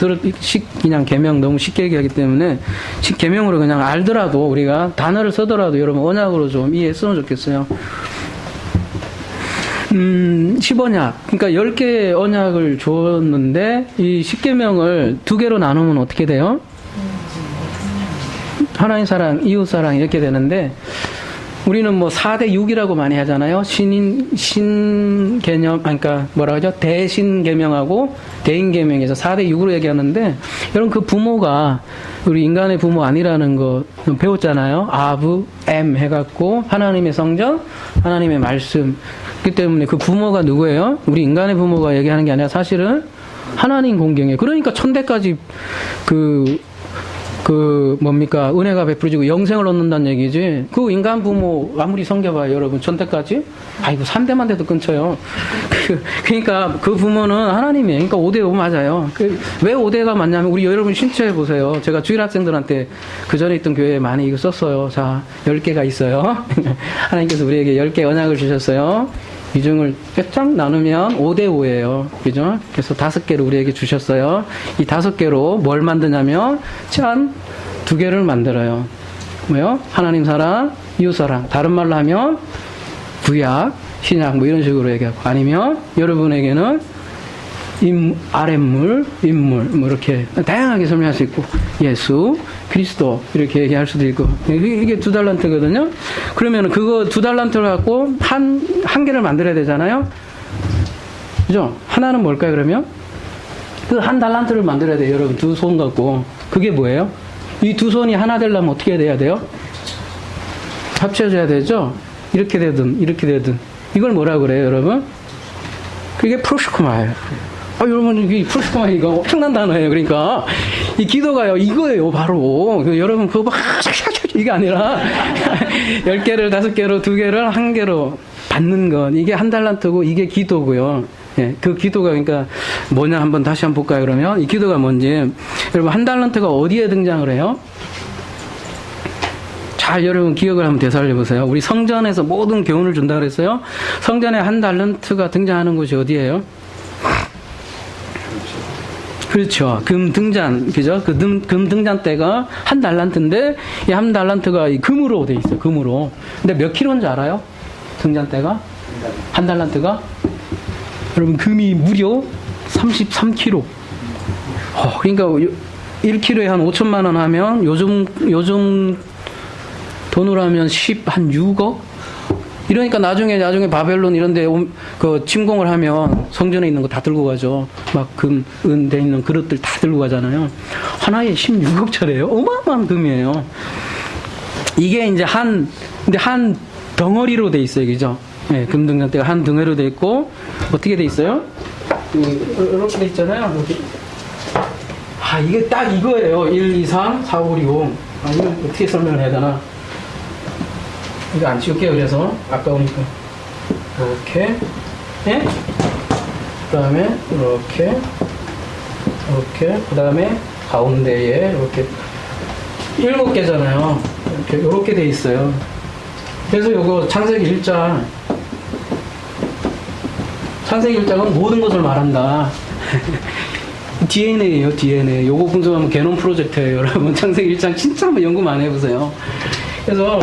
그냥 계명 너무 쉽게 얘기하기 때문에 10계명으로 그냥 알더라도 우리가 단어를 쓰더라도 여러분 언약으로 좀 이해했으면 좋겠어요. 10언약. 그러니까 10개의 언약을 줬는데 이 10계명을 2개로 나누면 어떻게 돼요? 하나님 사랑, 이웃 사랑 이렇게 되는데 우리는 뭐 4대 6이라고 많이 하잖아요. 신 개념, 그러니까 뭐라 하죠? 대신 계명하고 대인 계명에서 4대 6으로 얘기하는데 여러분 그 부모가 우리 인간의 부모 아니라는 거 배웠잖아요. 아브, 엠 해갖고 하나님의 성전, 하나님의 말씀. 그렇기 때문에 그 부모가 누구예요? 우리 인간의 부모가 얘기하는 게 아니라 사실은 하나님 공경이에요. 그러니까 천대까지 뭡니까? 은혜가 베풀어지고 영생을 얻는다는 얘기지. 그 인간 부모 아무리 섬겨봐요, 여러분. 천대까지? 아이고, 3대만 돼도 끊쳐요. 그러니까 그 부모는 하나님이에요. 그러니까 5대5 맞아요. 왜 5대가 맞냐면, 우리 여러분 신체해 보세요. 제가 주일 학생들한테 그 전에 있던 교회에 많이 이거 썼어요. 자, 10개가 있어요. 하나님께서 우리에게 10개 언약을 주셨어요. 이 중을 쫙 나누면 5대5예요. 그죠? 그래서 5개를 우리에게 주셨어요. 이 5개로 뭘 만드냐면, 짠! 2개를 만들어요. 뭐요? 하나님 사랑, 이웃 사랑. 다른 말로 하면, 구약, 신약, 뭐 이런 식으로 얘기하고. 아니면, 여러분에게는 아랫물, 인물, 뭐 이렇게 다양하게 설명할 수 있고, 예수, 그리스도, 이렇게 얘기할 수도 있고, 이게 2달란트거든요? 그러면 그거 2달란트를 갖고 한 개를 만들어야 되잖아요? 그죠? 하나는 뭘까요, 그러면? 그 1달란트를 만들어야 돼요, 여러분. 2손 갖고. 그게 뭐예요? 이 2손이 하나 되려면 어떻게 돼야 돼요? 합쳐져야 되죠? 이렇게 되든, 이렇게 되든. 이걸 뭐라 그래요, 여러분? 그게 프로시코마예요. 여러분, 이 프로시코마 이거 엄청난 단어예요. 그러니까 이 기도가요, 이거예요, 바로. 여러분, 그거 막 이게 아니라 10개를 5개로 2개를 1개로 받는 것. 이게 1달란트고 이게 기도고요. 예, 그 기도가 그러니까 뭐냐 한번 다시 한번 볼까요, 그러면? 이 기도가 뭔지. 여러분, 1달란트가 어디에 등장을 해요? 잘 여러분 기억을 한번 되살려 보세요. 우리 성전에서 모든 교훈을 준다 그랬어요. 성전에 1달란트가 등장하는 곳이 어디예요? 그렇죠. 금 등잔, 그죠? 그 금 등잔 때가 1달란트인데, 이 1달란트가 금으로 돼 있어요. 금으로. 근데 몇 킬로인지 알아요? 등잔 때가? 1달란트가? 여러분, 금이 무려 33kg. 그러니까 1kg에 한 5천만 원 하면 요즘 돈으로 하면 한 6억? 이러니까 나중에 바벨론 이런 데 침공을 하면 성전에 있는 거 다 들고 가죠. 막 은 돼 있는 그릇들 다 들고 가잖아요. 하나에 16억짜리예요. 어마어마한 금이에요. 이게 이제 근데 한 덩어리로 돼 있어요. 그죠? 네, 금등잔대가 한 덩어리로 돼 있고, 어떻게 돼 있어요? 이렇게 돼 있잖아요. 여기. 이게 딱 이거예요. 1, 2, 3, 4, 5, 6, 5. 이거 어떻게 설명을 해야 되나? 이거 안 찍을게요. 그래서 아까우니까 이렇게, 예? 그 다음에 이렇게, 그 다음에 가운데에 이렇게 7개잖아요. 이렇게 돼 있어요. 그래서 요거 창세기 1장. 창세기 1장은 모든 것을 말한다. DNA예요, DNA. 요거 분석하면 게놈 프로젝트예요, 여러분. 창세기 1장 진짜 한번 연구 많이 해보세요. 그래서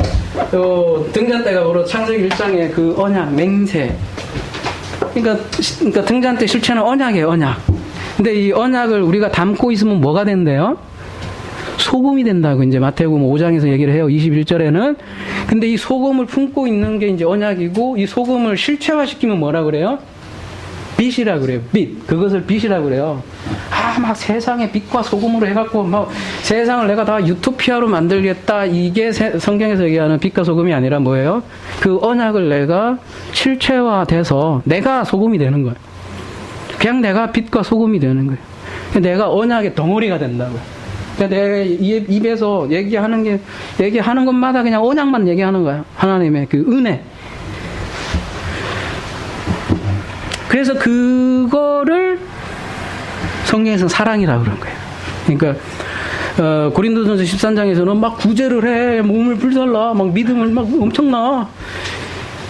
등잔대가 바로 창세기 1장의 그 언약, 맹세. 그러니까 등잔대 실체는 언약이에요, 언약. 근데 이 언약을 우리가 담고 있으면 뭐가 된대요? 소금이 된다고 이제 마태복음 5장에서 얘기를 해요. 21절에는. 근데 이 소금을 품고 있는 게 이제 언약이고, 이 소금을 실체화시키면 뭐라 그래요? 빛이라 그래요. 빛. 그것을 빛이라 그래요. 막 세상에 빛과 소금으로 해갖고 막 세상을 내가 다 유토피아로 만들겠다. 이게 성경에서 얘기하는 빛과 소금이 아니라 뭐예요? 그 언약을 내가 실체화돼서 내가 소금이 되는 거예요. 그냥 내가 빛과 소금이 되는 거예요. 내가 언약의 덩어리가 된다고요. 그러니까 내 입에서 얘기하는 것마다 그냥 언약만 얘기하는 거야. 하나님의 그 은혜. 그래서 그거를 성경에서는 사랑이라고 그런 거예요. 그러니까 고린도전서 13장에서는 막 구제를 해. 몸을 불살라. 막 믿음을 막 엄청나.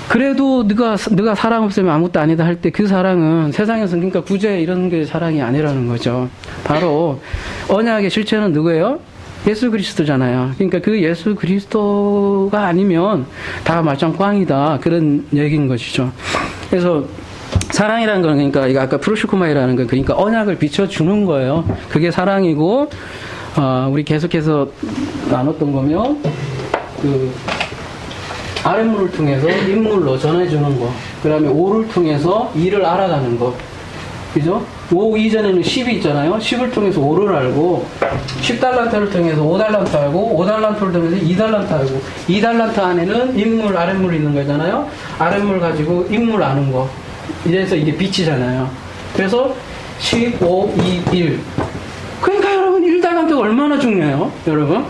그래도 네가 사랑 없으면 아무것도 아니다 할 때 그 사랑은 세상에서 그러니까 구제 이런 게 사랑이 아니라는 거죠. 바로 언약의 실체는 누구예요? 예수 그리스도잖아요. 그러니까 그 예수 그리스도가 아니면 다 말짱 꽝이다. 그런 얘기인 것이죠. 그래서 사랑이라는 건 그러니까 이거 아까 프로슈코마이라는 건 그러니까 언약을 비춰주는 거예요. 그게 사랑이고 우리 계속해서 나눴던 거면 그 아랫물을 통해서 인물로 전해주는 거. 그 다음에 오를 통해서 이를 알아가는 거. 그죠? 5 이전에는 10이 있잖아요. 10을 통해서 5를 알고, 10달란트를 통해서 5달란트 알고, 5달란트를 통해서 2달란트 알고, 2달란트 안에는 인물, 아랫물이 있는 거잖아요. 아랫물 가지고 인물 아는 거. 이래서 이게 빛이잖아요. 그래서 10, 5, 2, 1. 그러니까 여러분, 1달란트가 얼마나 중요해요? 여러분?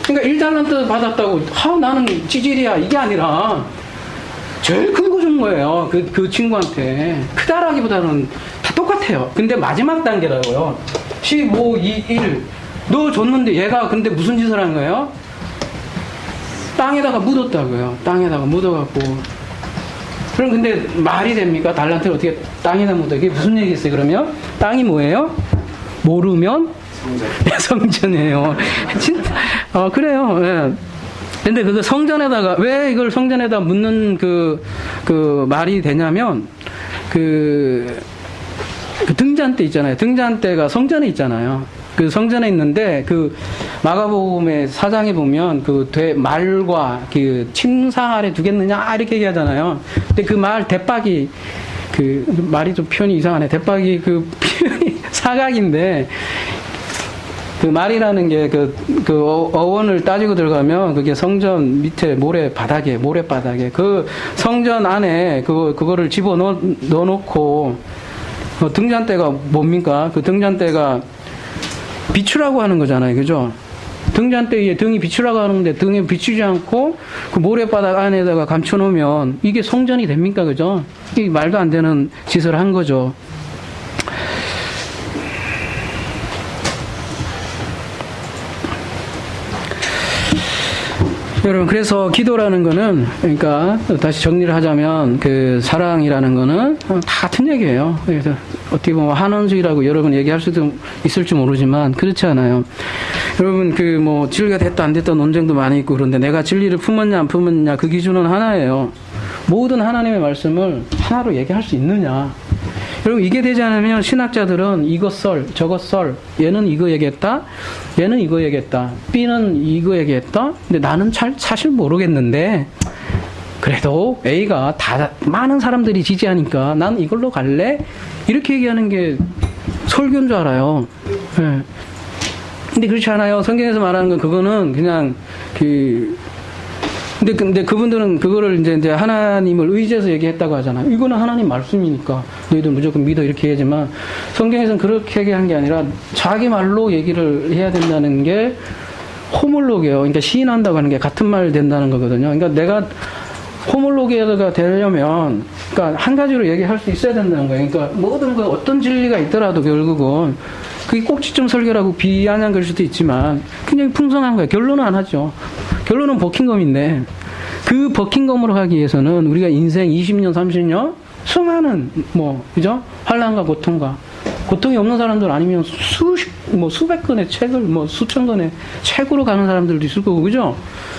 그러니까 1달란트 받았다고 나는 찌질이야 이게 아니라 제일 큰 거 준 거예요. 그 친구한테 크다라기보다는 다 똑같아요. 근데 마지막 단계라고요. 15, 2, 1 너 줬는데 얘가 근데 무슨 짓을 한 거예요? 땅에다가 묻었다고요. 땅에다가 묻어갖고 그럼 근데 말이 됩니까? 달란트를 어떻게 땅에다 묻어? 이게 무슨 얘기겠어요? 그러면 땅이 뭐예요? 모르면 성전이에요. 진짜, 그래요. 예. 근데 그거 성전에다가, 왜 이걸 성전에다 묻는 그 말이 되냐면, 그 등잔대 있잖아요. 등잔대가 성전에 있잖아요. 그 성전에 있는데, 그 마가복음의 4장에 보면, 말과 그 침상 아래 두겠느냐, 이렇게 얘기하잖아요. 근데 그 말, 대박이, 말이 좀 표현이 이상하네. 대박이 표현이 사각인데, 그 말이라는 게 어원을 따지고 들어가면 그게 성전 밑에 모래바닥에 그 성전 안에 그거를 집어 넣어놓고 등잔대가 뭡니까? 그 등잔대가 비추라고 하는 거잖아요. 그죠? 등잔대 위에 등이 비추라고 하는데 등에 비추지 않고 그 모래바닥 안에다가 감춰놓으면 이게 성전이 됩니까? 그죠? 이게 말도 안 되는 짓을 한 거죠. 여러분, 그래서 기도라는 거는, 그러니까, 다시 정리를 하자면, 사랑이라는 거는 다 같은 얘기예요. 그래서, 어떻게 보면 한원주의라고 여러분 얘기할 수도 있을지 모르지만, 그렇지 않아요. 여러분, 진리가 됐다, 안 됐다 논쟁도 많이 있고, 그런데 내가 진리를 품었냐, 안 품었냐, 그 기준은 하나예요. 모든 하나님의 말씀을 하나로 얘기할 수 있느냐. 여러분, 이게 되지 않으면 신학자들은 이것 썰, 저것 썰, 얘는 이거 얘기했다, 얘는 이거 얘기했다, B는 이거 얘기했다, 근데 나는 사실 모르겠는데, 그래도 A가 많은 사람들이 지지하니까 난 이걸로 갈래? 이렇게 얘기하는 게 설교인 줄 알아요. 네. 근데 그렇지 않아요. 성경에서 말하는 건 그거는 그냥 근데 그분들은 그거를 이제 하나님을 의지해서 얘기했다고 하잖아요. 이거는 하나님 말씀이니까 너희들 무조건 믿어 이렇게 얘기하지만 성경에서는 그렇게 얘기한 게 아니라 자기 말로 얘기를 해야 된다는 게 호몰로게요. 그러니까 시인한다고 하는 게 같은 말 된다는 거거든요. 그러니까 내가 호몰로게가 되려면 그러니까 한 가지로 얘기할 수 있어야 된다는 거예요. 그러니까 모든 어떤 진리가 있더라도 결국은 그게 꼭지점 설교라고 비아냥 그럴 수도 있지만 굉장히 풍성한 거예요. 결론은 안 하죠. 결론은 버킹검인데 그 버킹검으로 가기 위해서는 우리가 인생 20년, 30년 수많은 그죠? 환난과 고통이 없는 사람들 아니면 수백 권의 책을 수천 권의 책으로 가는 사람들도 있을 거고 그죠?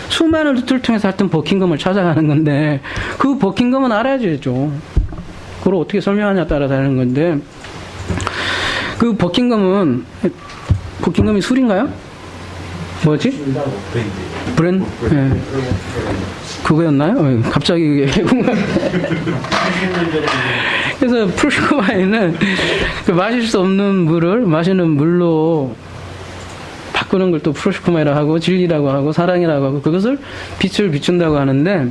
수많은 루트를 통해서 하여튼 버킹검을 찾아가는 건데 그 버킹검은 알아야죠. 그걸 어떻게 설명하냐에 따라 다른 건데 그 버킹검이 술인가요? 뭐지? 브랜드? 예. 그거였나요? 갑자기 그래서 프로슈코마이는 마실 수 없는 물을 마시는 물로 그런 걸 또 프로시코메라 하고 진리라고 하고 사랑이라고 하고 그것을 빛을 비춘다고 하는데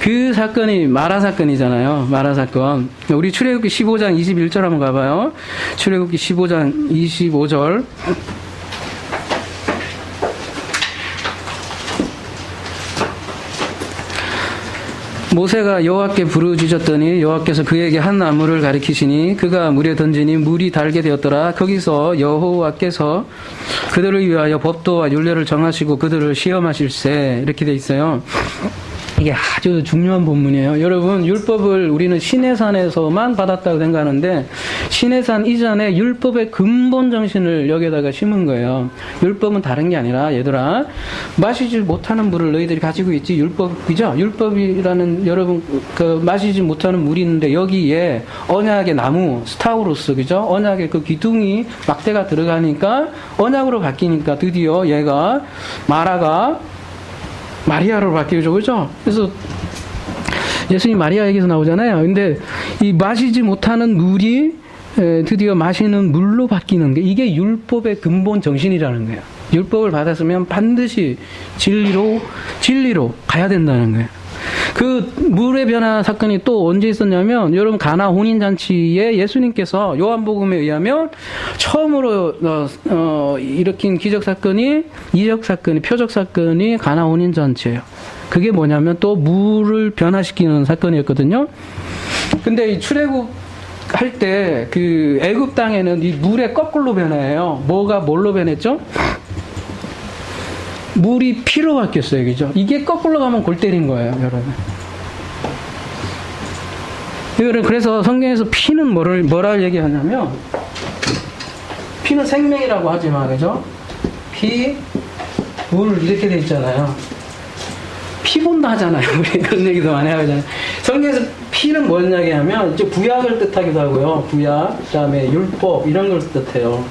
그 사건이 마라 사건이잖아요. 마라 사건. 우리 출애굽기 15장 21절 한번 가봐요. 출애굽기 15장 25절. 모세가 여호와께 부르짖었더니 여호와께서 그에게 한 나무를 가리키시니 그가 물에 던지니 물이 달게 되었더라. 거기서 여호와께서 그들을 위하여 법도와 율례를 정하시고 그들을 시험하실세. 이렇게 돼 있어요. 이게 아주 중요한 본문이에요. 여러분, 율법을 우리는 시내산에서만 받았다고 생각하는데 시내산 이전에 율법의 근본 정신을 여기다가 심은 거예요. 율법은 다른 게 아니라 얘들아 마시지 못하는 물을 너희들이 가지고 있지. 율법이죠. 율법이라는 여러분 그 마시지 못하는 물이 있는데 여기에 언약의 나무 스타우로스 그죠? 언약의 그 기둥이 막대가 들어가니까 언약으로 바뀌니까 드디어 얘가 마라가 마리아로 바뀌죠. 그죠? 그래서 예수님 마리아 얘기에서 나오잖아요. 근데 이 마시지 못하는 물이 드디어 마시는 물로 바뀌는 게 이게 율법의 근본 정신이라는 거예요. 율법을 받았으면 반드시 진리로 가야 된다는 거예요. 그 물의 변화 사건이 또 언제 있었냐면 여러분 가나 혼인잔치에 예수님께서 요한복음에 의하면 처음으로 일으킨 기적사건이 이적사건이 표적사건이 가나 혼인잔치예요. 그게 뭐냐면 또 물을 변화시키는 사건이었거든요. 근데 이 출애굽 할 때 그 애굽 땅에는 이 물의 거꾸로 변해요. 뭐가 뭘로 변했죠? 물이 피로 바뀌었어요. 그죠? 이게 거꾸로 가면 골 때린 거예요, 여러분. 그래서 성경에서 피는 뭐라 얘기하냐면, 피는 생명이라고 하지만, 그죠? 피, 물, 이렇게 돼 있잖아요. 피본다 하잖아요. 우리 그런 얘기도 많이 하잖아요. 성경에서 피는 뭔 얘기하면, 이제 구약을 뜻하기도 하고요. 구약, 그 다음에 율법, 이런 걸 뜻해요.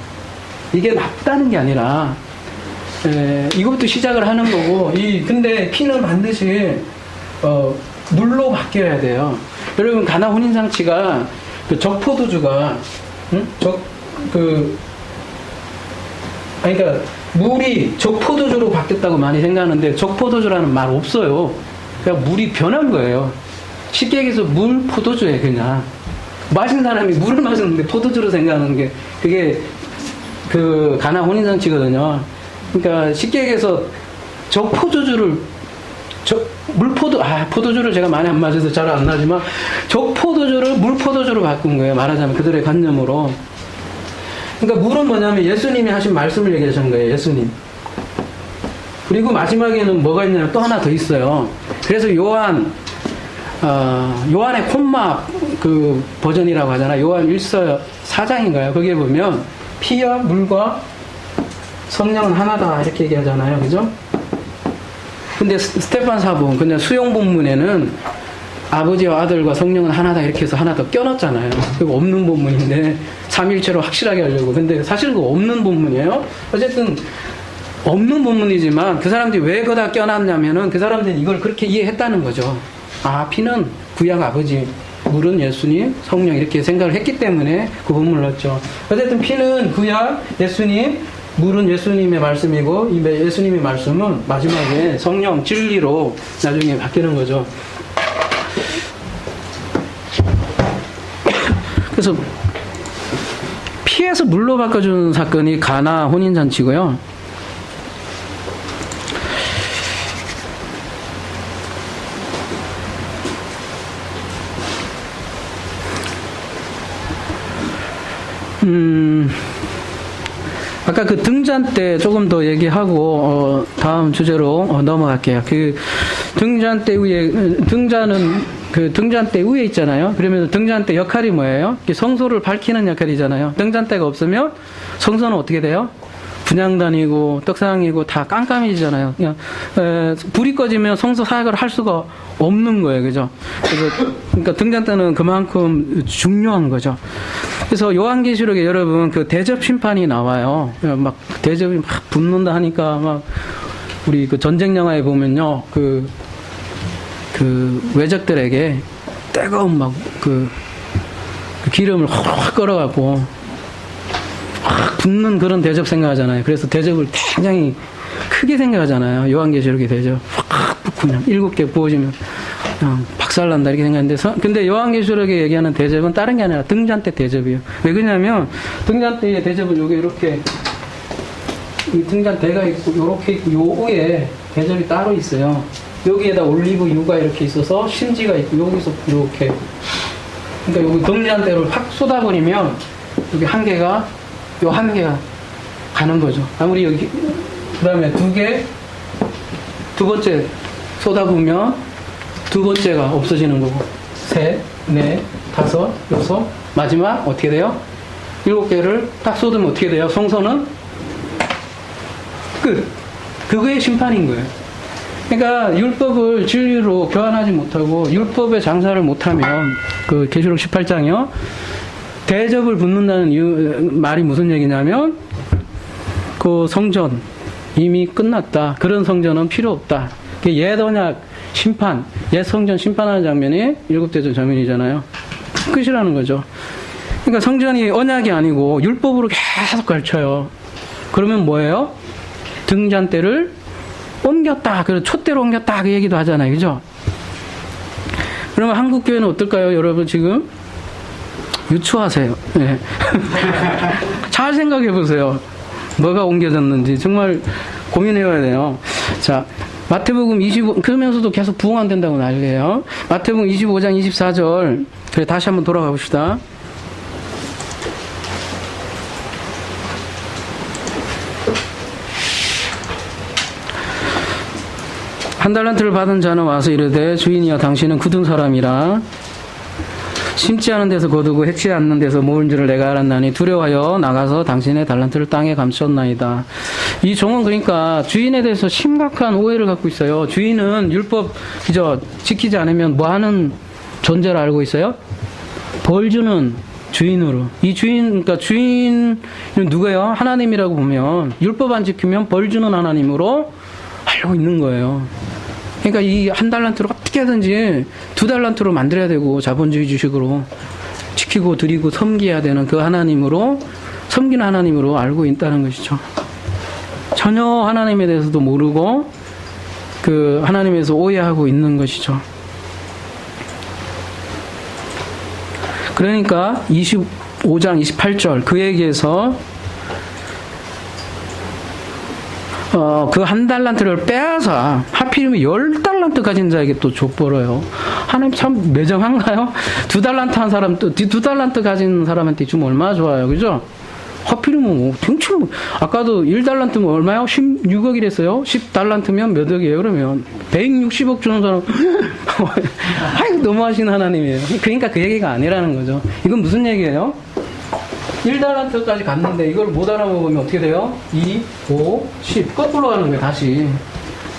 이게 나쁘다는 게 아니라, 이것부터 시작을 하는 거고, 근데 피는 반드시, 물로 바뀌어야 돼요. 여러분, 가나 혼인잔치가, 그 적포도주가, 그러니까, 물이 적포도주로 바뀌었다고 많이 생각하는데, 적포도주라는 말 없어요. 그냥 물이 변한 거예요. 쉽게 얘기해서 물 포도주예요, 그냥. 마신 사람이 물을 마셨는데 포도주로 생각하는 게, 그게, 그, 가나 혼인잔치거든요. 그러니까 쉽게 얘기해서 포도주를 제가 많이 안 마셔서 잘 안 나지만 적포도주를 물포도주로 바꾼 거예요. 말하자면 그들의 관념으로. 그러니까 물은 뭐냐면 예수님이 하신 말씀을 얘기하신 거예요. 예수님. 그리고 마지막에는 뭐가 있냐면 또 하나 더 있어요. 그래서 요한의 콤마 그 버전이라고 하잖아요. 요한 1서 4장인가요? 거기에 보면 피와 물과 성령은 하나다 이렇게 얘기하잖아요. 그죠? 근데 스테판 사본 그냥 수용 본문에는 아버지와 아들과 성령은 하나다 이렇게 해서 하나 더 껴놨잖아요. 그거 없는 본문인데 삼일체로 확실하게 하려고. 근데 사실 그거 없는 본문이에요. 어쨌든 없는 본문이지만 그 사람들이 왜 그다 껴놨냐면은 그 사람들이 이걸 그렇게 이해했다는 거죠. 아, 피는 구약 아버지, 물은 예수님, 성령 이렇게 생각을 했기 때문에 그 본문을 넣었죠. 어쨌든 피는 구약 예수님, 물은 예수님의 말씀이고 이 예수님의 말씀은 마지막에 성령 진리로 나중에 바뀌는 거죠. 그래서 피에서 물로 바꿔주는 사건이 가나 혼인잔치고요. 아까 그 등잔 때 조금 더 얘기하고 다음 주제로 넘어갈게요. 그 등잔 때 위에 등잔은 그 등잔 때 위에 있잖아요. 그러면 등잔 때 역할이 뭐예요? 성소를 밝히는 역할이잖아요. 등잔 때가 없으면 성소는 어떻게 돼요? 분향단이고 떡상이고 다 깜깜해지잖아요. 그냥 불이 꺼지면 성소 사역을 할 수가 없는 거예요, 그죠? 그러니까 등잔 때는 그만큼 중요한 거죠. 그래서 요한계시록에 여러분 그 대접 심판이 나와요. 막 대접이 막 붙는다 하니까 막 우리 그 전쟁 영화에 보면요, 그 외적들에게 뜨거운 막 그 기름을 확 걸어갖고 확 붙는 그런 대접 생각하잖아요. 그래서 대접을 굉장히 크게 생각하잖아요. 요한계시록의 대접. 확 붙고 그냥 7개 부어지면 그냥 박살난다 이렇게 생각하는데, 근데 요한계시록에 얘기하는 대접은 다른 게 아니라 등잔대 대접이에요. 왜 그러냐면 등잔대의 대접은 여기 이렇게 이 등잔대가 있고 요렇게 있고 요 위에 대접이 따로 있어요. 여기에다 올리브 유가 이렇게 있어서 심지가 있고 여기서 이렇게, 그러니까 여기 등잔대를 확 쏟아버리면 여기 한 개가 요 한 개가 가는 거죠. 아무리 여기 그 다음에 두 번째 쏟아부으면 두 번째가 없어지는 거고, 셋, 넷, 다섯, 여섯, 마지막 어떻게 돼요? 7개를 딱 쏟으면 어떻게 돼요? 성소는 끝. 그거의 심판인 거예요. 그러니까 율법을 진리로 교환하지 못하고 율법의 장사를 못하면, 그 계시록 18장이요, 대접을 붙는다는 말이 무슨 얘기냐면 그 성전 이미 끝났다. 그런 성전은 필요 없다. 옛 언약 심판, 옛 성전 심판하는 장면이 7대전 장면이잖아요. 끝이라는 거죠. 그러니까 성전이 언약이 아니고 율법으로 계속 가르쳐요. 그러면 뭐예요? 등잔대를 옮겼다. 그래서 촛대로 옮겼다. 그 얘기도 하잖아요. 그죠? 그러면 한국교회는 어떨까요? 여러분 지금 유추하세요. 네. 잘 생각해 보세요. 뭐가 옮겨졌는지 정말 고민해야 돼요. 자, 마태복음 25, 그러면서도 계속 부흥 안 된다고 난리예요. 마태복음 25장 24절. 그래, 다시 한번 돌아가 봅시다. 한 달란트를 받은 자는 와서 이르되 주인이여 당신은 굳은 사람이라 심지 않은 데서 거두고 해치 않는 데서 모은 줄을 내가 알았나니 두려워하여 나가서 당신의 달란트를 땅에 감췄나이다. 이 종은 그러니까 주인에 대해서 심각한 오해를 갖고 있어요. 주인은 율법 그저 지키지 않으면 뭐 하는 존재를 알고 있어요? 벌 주는 주인으로. 이 주인, 그러니까 주인은 누구예요? 하나님이라고 보면 율법 안 지키면 벌 주는 하나님으로 알고 있는 거예요. 그러니까 이 한 달란트로 어떻게든지 2달란트로 만들어야 되고, 자본주의 주식으로 지키고 드리고 섬겨야 되는 그 하나님으로, 섬기는 하나님으로 알고 있다는 것이죠. 전혀 하나님에 대해서도 모르고 그 하나님에서 오해하고 있는 것이죠. 그러니까 25장 28절 그에게서 그 한 달란트를 빼앗아 하필이면 10달란트 가진 자에게 또 족벌어요. 하나님 참 매정한가요? 2달란트 한 사람, 또 2달란트 가진 사람한테 주면 얼마나 좋아요. 그죠? 하필이면 뭐, 등치 뭐, 아까도 1달란트면 얼마요? 16억이랬어요? 10달란트면 몇 억이에요? 그러면 160억 주는 사람, 아이고, 너무하신 하나님이에요. 그러니까 그 얘기가 아니라는 거죠. 이건 무슨 얘기예요? 1달란트까지 갔는데 이걸 못 알아먹으면 어떻게 돼요? 2, 5, 10 거꾸로 가는 거예요. 다시.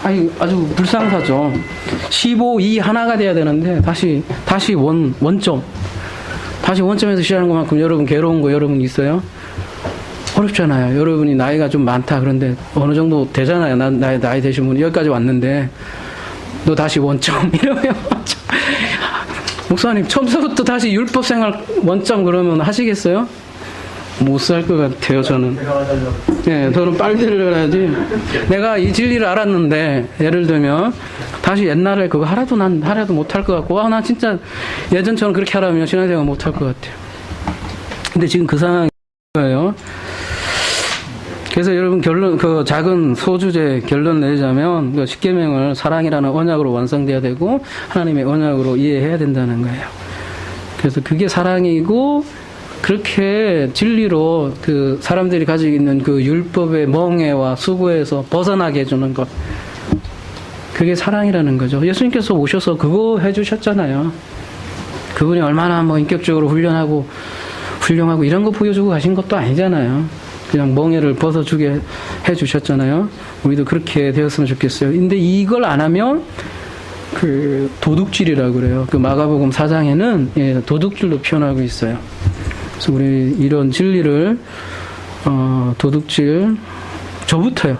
아니, 아주 불상사죠. 15, 2 하나가 돼야 되는데 다시 원점. 다시 원점에서 시작하는 것만큼 여러분 괴로운 거 여러분 있어요? 어렵잖아요. 여러분이 나이가 좀 많다. 그런데 어느 정도 되잖아요. 나이 되신 분이 여기까지 왔는데 너 다시 원점 이러면 목사님 처음부터 다시 율법 생활 원점 그러면 하시겠어요? 못 살 것 같아요, 저는. 예, 저는 빨리 들려야지. 내가 이 진리를 알았는데, 예를 들면, 다시 옛날에 그거 하나도 못할 것 같고, 나 진짜 예전처럼 그렇게 하라면 신앙생활 못할 것 같아요. 근데 지금 그 상황이에요. 그래서 여러분 그 작은 소주제 결론 내자면, 그 십계명을 사랑이라는 언약으로 완성돼야 되고, 하나님의 언약으로 이해해야 된다는 거예요. 그래서 그게 사랑이고, 그렇게 진리로 그 사람들이 가지고 있는 그 율법의 멍해와 수고에서 벗어나게 해주는 것. 그게 사랑이라는 거죠. 예수님께서 오셔서 그거 해주셨잖아요. 그분이 얼마나 뭐 인격적으로 훌륭하고 이런 거 보여주고 가신 것도 아니잖아요. 그냥 멍해를 벗어주게 해주셨잖아요. 우리도 그렇게 되었으면 좋겠어요. 근데 이걸 안 하면 그 도둑질이라고 그래요. 그 마가복음 4장에는 도둑질로 표현하고 있어요. 그래서 우리 이런 진리를 도둑질 저부터요.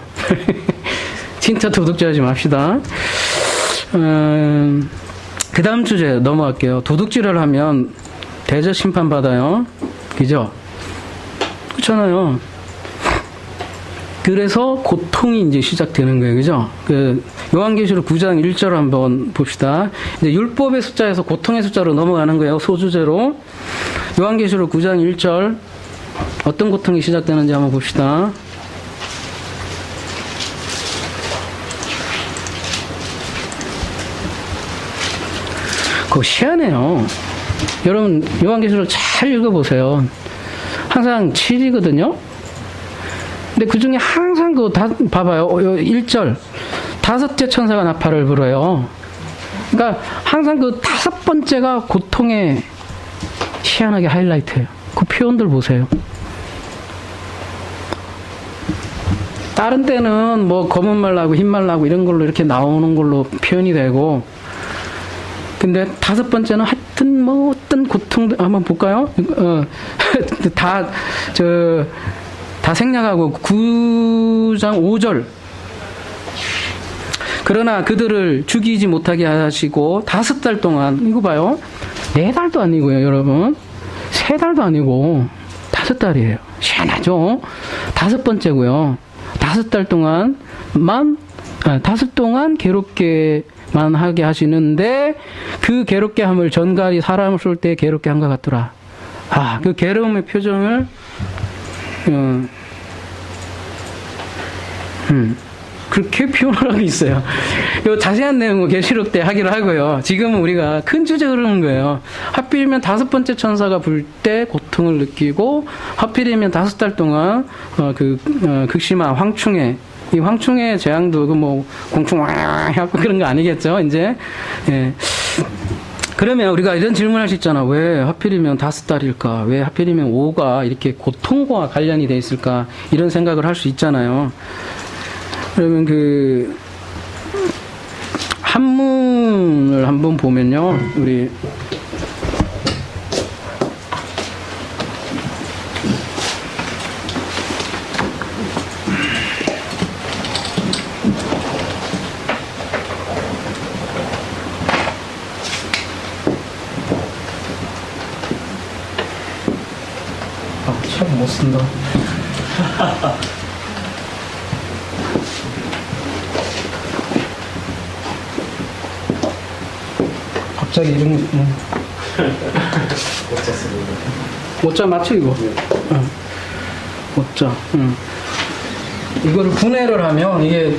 진짜 도둑질하지 맙시다. 그 다음 주제 넘어갈게요. 도둑질을 하면 대접 심판 받아요. 그죠? 그렇잖아요. 그래서 고통이 이제 시작되는 거예요. 그죠? 그 요한계시록 9장 1절 한번 봅시다. 이제 율법의 숫자에서 고통의 숫자로 넘어가는 거예요. 소주제로. 요한계시록 9장 1절 어떤 고통이 시작되는지 한번 봅시다. 그거 희한해요. 여러분 요한계시록 잘 읽어보세요. 항상 7이거든요. 근데 그 중에 항상 봐봐요. 1절. 다섯째 천사가 나팔을 불어요. 그러니까 항상 그 다섯 번째가 고통의 희한하게 하이라이트예요. 그 표현들 보세요. 다른 때는 뭐 검은 말 나고 흰 말 나고 이런 걸로 이렇게 나오는 걸로 표현이 되고, 근데 다섯 번째는 하여튼 뭐 어떤 고통 한번 볼까요? 다 생략하고 9장 5절. 그러나 그들을 죽이지 못하게 하시고 5달 동안, 이거 봐요. 4달도 아니고요, 여러분. 3달도 아니고 5달이에요. 희한하죠? 5번째고요. 5달 동안만, 5 동안 괴롭게만 하게 하시는데 그 괴롭게 함을 전갈이 사람을 쏠 때 괴롭게 한 것 같더라. 그 괴로움의 표정을 그렇게 표현을 하고 있어요. 요 자세한 내용은 계시록 때 하기로 하고요. 지금은 우리가 큰 주제 흐르는 거예요. 하필이면 5번째 천사가 불 때 고통을 느끼고, 하필이면 5달 동안 극심한 황충해, 이 황충의 재앙도 공충 해갖고 그런 거 아니겠죠, 이제. 예. 그러면 우리가 이런 질문할 수 있잖아. 왜 하필이면 5달일까? 왜 하필이면 5가 이렇게 고통과 관련이 돼 있을까? 이런 생각을 할 수 있잖아요. 그러면 한문을 한번 보면요. 우리 참 못 쓴다. 갑자기 이런 거. 오자 쓰는 거. 오자 맞죠, 이거? 오자. 이거를 분해를 하면 이게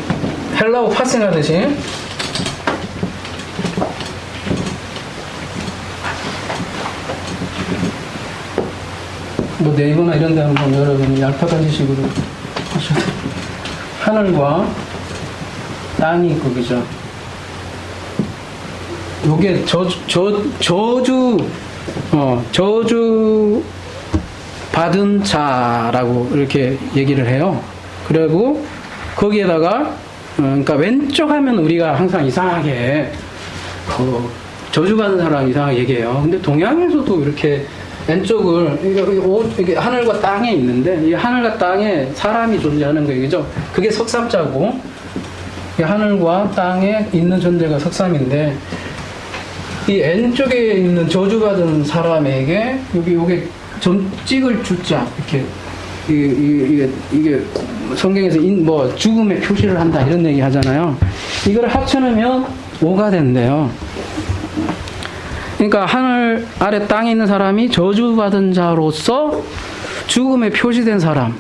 헬라어 파생하듯이 뭐 네이버나 이런 데 한번 여러분이 얄팍한 지식으로 하셔도 하늘과 땅이 있고, 그죠? 요게 저주 받은 자라고 이렇게 얘기를 해요. 그리고 거기에다가 그러니까 왼쪽 하면 우리가 항상 이상하게 저주 받은 사람 이상하게 얘기해요. 근데 동양에서도 이렇게 왼쪽을 이게 하늘과 땅에 있는데, 이 하늘과 땅에 사람이 존재하는 거예요, 그죠? 그게 석삼자고, 하늘과 땅에 있는 존재가 석삼인데, 이 왼쪽에 있는 저주받은 사람에게 요게 좀 찍을 주자, 이렇게 이게 성경에서 죽음의 표시를 한다 이런 얘기 하잖아요. 이걸 합쳐놓으면 5가 된대요. 그러니까 하늘 아래 땅에 있는 사람이 저주받은 자로서 죽음에 표시된 사람.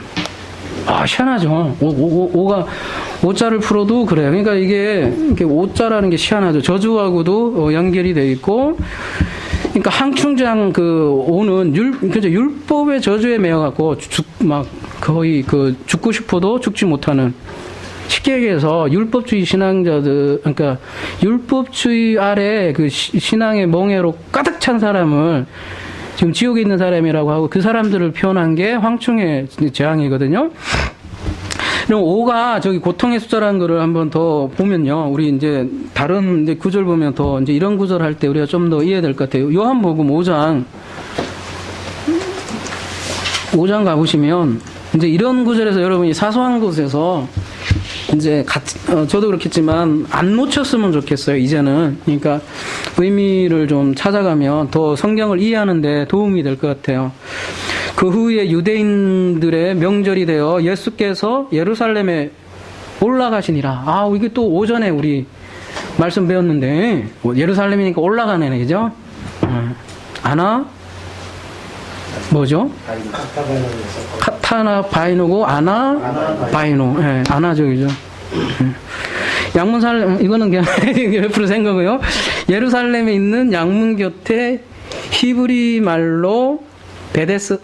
희한하죠. 5자를 풀어도 그래요. 그러니까 이게 5자라는 게 희한하죠. 저주하고도 연결이 되어 있고, 그러니까 항충장 5는 율법의 저주에 매여갖고 거의 죽고 싶어도 죽지 못하는, 쉽게 얘기해서 율법주의 신앙자들, 그러니까 율법주의 아래 신앙의 멍에로 가득 찬 사람을 지금 지옥에 있는 사람이라고 하고, 그 사람들을 표현한 게 황충의 재앙이거든요. 그럼 5가 저기 고통의 숫자라는 거를 한번 더 보면요. 우리 이제 다른 이제 구절 보면 더 이제 이런 구절 할 때 우리가 좀 더 이해될 것 같아요. 요한복음 5장 가보시면 이제 이런 구절에서 여러분이 사소한 곳에서 이제 저도 그렇겠지만 안 놓쳤으면 좋겠어요, 이제는. 그러니까 의미를 좀 찾아가면 더 성경을 이해하는 데 도움이 될 것 같아요. 그 후에 유대인들의 명절이 되어 예수께서 예루살렘에 올라가시니라. 아, 이게 또 오전에 우리 말씀 배웠는데, 예루살렘이니까 올라가네, 그죠? 아나, 뭐죠? 카타나 바이노고, 아나 바이노. 예, 아나죠, 그죠? 양문살, 이거는 그냥 옆으로 센 거고요. 예루살렘에 있는 양문 곁에 히브리 말로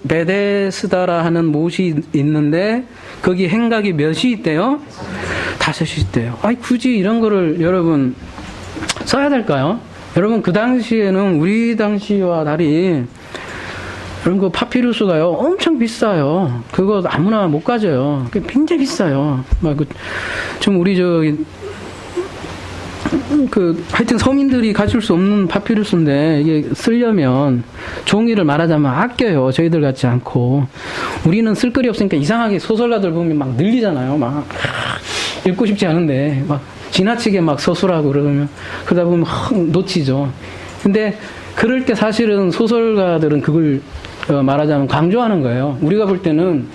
베데스다라 하는 못이 있는데, 거기 행각이 몇이 있대요? 5이 있대요. 아이, 굳이 이런 거를 여러분 써야 될까요? 여러분, 그 당시에는 우리 당시와 달리, 여러분, 그 파피루스가요, 엄청 비싸요. 그거 아무나 못 가져요. 굉장히 비싸요. 좀 우리 하여튼 서민들이 가질 수 없는 파피루스인데, 이게 쓰려면 종이를 말하자면 아껴요. 저희들 같지 않고. 우리는 쓸 거리 없으니까 이상하게 소설가들 보면 막 늘리잖아요. 막 읽고 싶지 않은데 막 지나치게 막 서술하고 그러다 보면 놓치죠. 근데 그럴 때 사실은 소설가들은 그걸 말하자면 강조하는 거예요. 우리가 볼 때는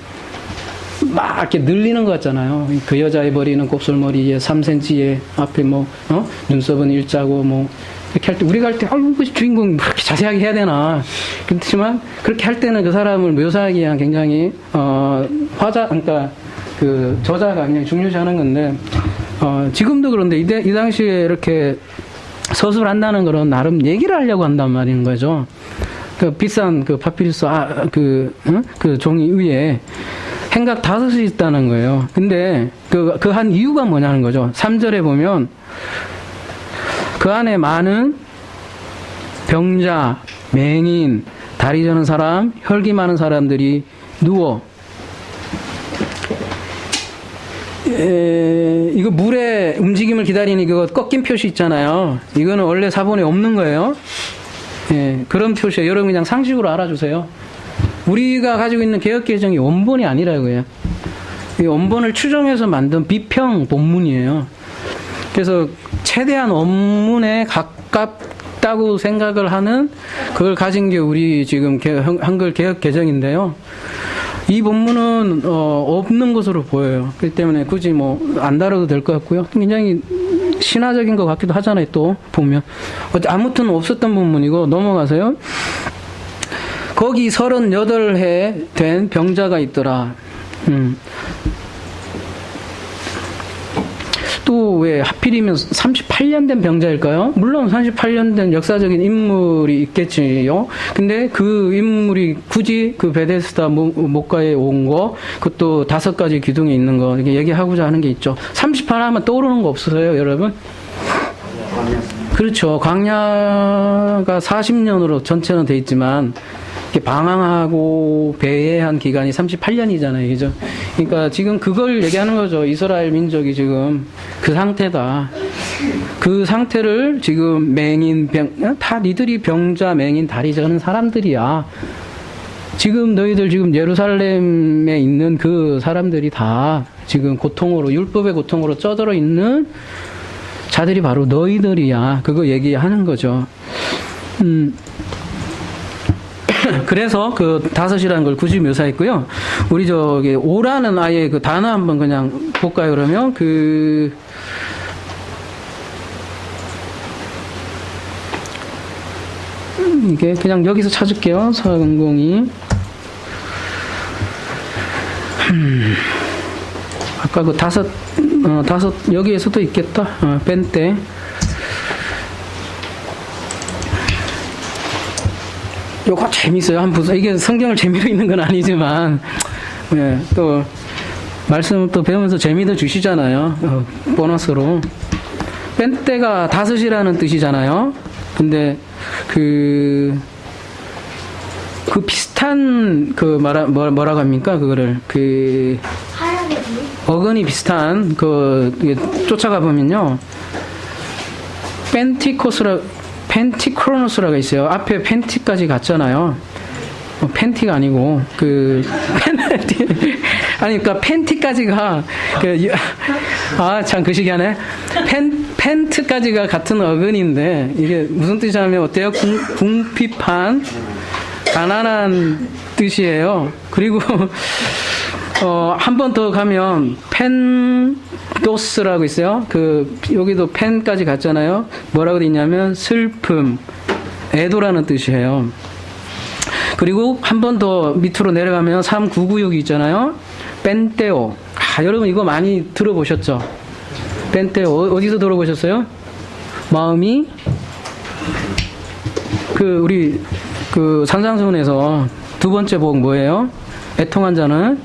막 이렇게 늘리는 것 같잖아요. 그 여자의 머리는 곱슬머리에 3cm에 앞에 눈썹은 일자고 이렇게 할 때, 우리가 할 때, 주인공 그렇게 자세하게 해야 되나. 그렇지만, 그렇게 할 때는 그 사람을 묘사하기 위한 굉장히, 그러니까, 그, 저자가 굉장히 중요시 하는 건데, 지금도 그런데, 이 당시에 이렇게 서술한다는 거는 나름 얘기를 하려고 한단 말인 거죠. 그 비싼 그 파피루스, 그 종이 위에 행각 5이 있다는 거예요. 근데, 그 한 이유가 뭐냐는 거죠. 3절에 보면, 그 안에 많은 병자, 맹인, 다리 저는 사람, 혈기 많은 사람들이 누워. 이거 물의 움직임을 기다리는 이거 꺾인 표시 있잖아요. 이거는 원래 사본에 없는 거예요. 예, 그런 표시예요. 여러분 그냥 상식으로 알아주세요. 우리가 가지고 있는 개혁개정이 원본이 아니라고요. 이 원본을 추정해서 만든 비평 본문이에요. 그래서 최대한 원문에 가깝다고 생각을 하는 그걸 가진 게 우리 지금 한글 개혁 개정인데요. 이 본문은 없는 것으로 보여요. 그렇기 때문에 굳이 안 다뤄도 될 것 같고요. 굉장히 신화적인 것 같기도 하잖아요. 또 보면 아무튼 없었던 본문이고 넘어가세요. 거기 38해 된 병자가 있더라. 또 왜 하필이면 38년 된 병자일까요? 물론 38년 된 역사적인 인물이 있겠지요. 근데 그 인물이 굳이 그 베데스다 목가에 온 거, 그것도 5가지 기둥에 있는 거, 이렇게 얘기하고자 하는 게 있죠. 38 하면 떠오르는 거 없으세요, 여러분? 그렇죠. 광야가 40년으로 전체는 돼 있지만, 방황하고 배회한 기간이 38년이잖아요. 그죠? 그러니까 지금 그걸 얘기하는 거죠. 이스라엘 민족이 지금 그 상태다. 그 상태를 지금 맹인, 다 니들이 병자, 맹인, 다리 저는 사람들이야. 지금 너희들 지금 예루살렘에 있는 그 사람들이 다 지금 고통으로, 율법의 고통으로 쪄들어 있는 자들이 바로 너희들이야. 그거 얘기하는 거죠. 그래서 그 5이라는 걸 굳이 묘사했고요. 우리 오라는 아예 그 단어 한번 그냥 볼까요, 그러면? 이게 그냥 여기서 찾을게요. 서근공이. 아까 그 5, 여기에서도 있겠다. 뺀 때. 요거 재밌어요. 한번 보세요. 이게 성경을 재미로 읽는 건 아니지만, 예, 또, 말씀 또 배우면서 재미도 주시잖아요. 보너스로. 뺀 때가 5이라는 뜻이잖아요. 근데, 그 비슷한, 뭐라고 합니까? 그거를, 어근이 비슷한, 쫓아가 보면요. 펜티크로노스라가 있어요. 앞에 펜티까지 갔잖아요. 펜티가 아니고, 그러니까 펜티까지가, 참, 그 시기하네. 펜트까지가 같은 어근인데, 이게 무슨 뜻이냐면, 어때요? 궁핍한, 가난한 뜻이에요. 그리고 한 번 더 가면 펜도스라고 있어요. 여기도 펜까지 갔잖아요. 뭐라고 돼 있냐면 슬픔, 애도라는 뜻이에요. 그리고 한 번 더 밑으로 내려가면 3996이 있잖아요. 펜테오. 여러분 이거 많이 들어보셨죠? 펜테오 어디서 들어보셨어요? 마음이 우리 산상수훈에서 두 번째 복 뭐예요? 애통한 자는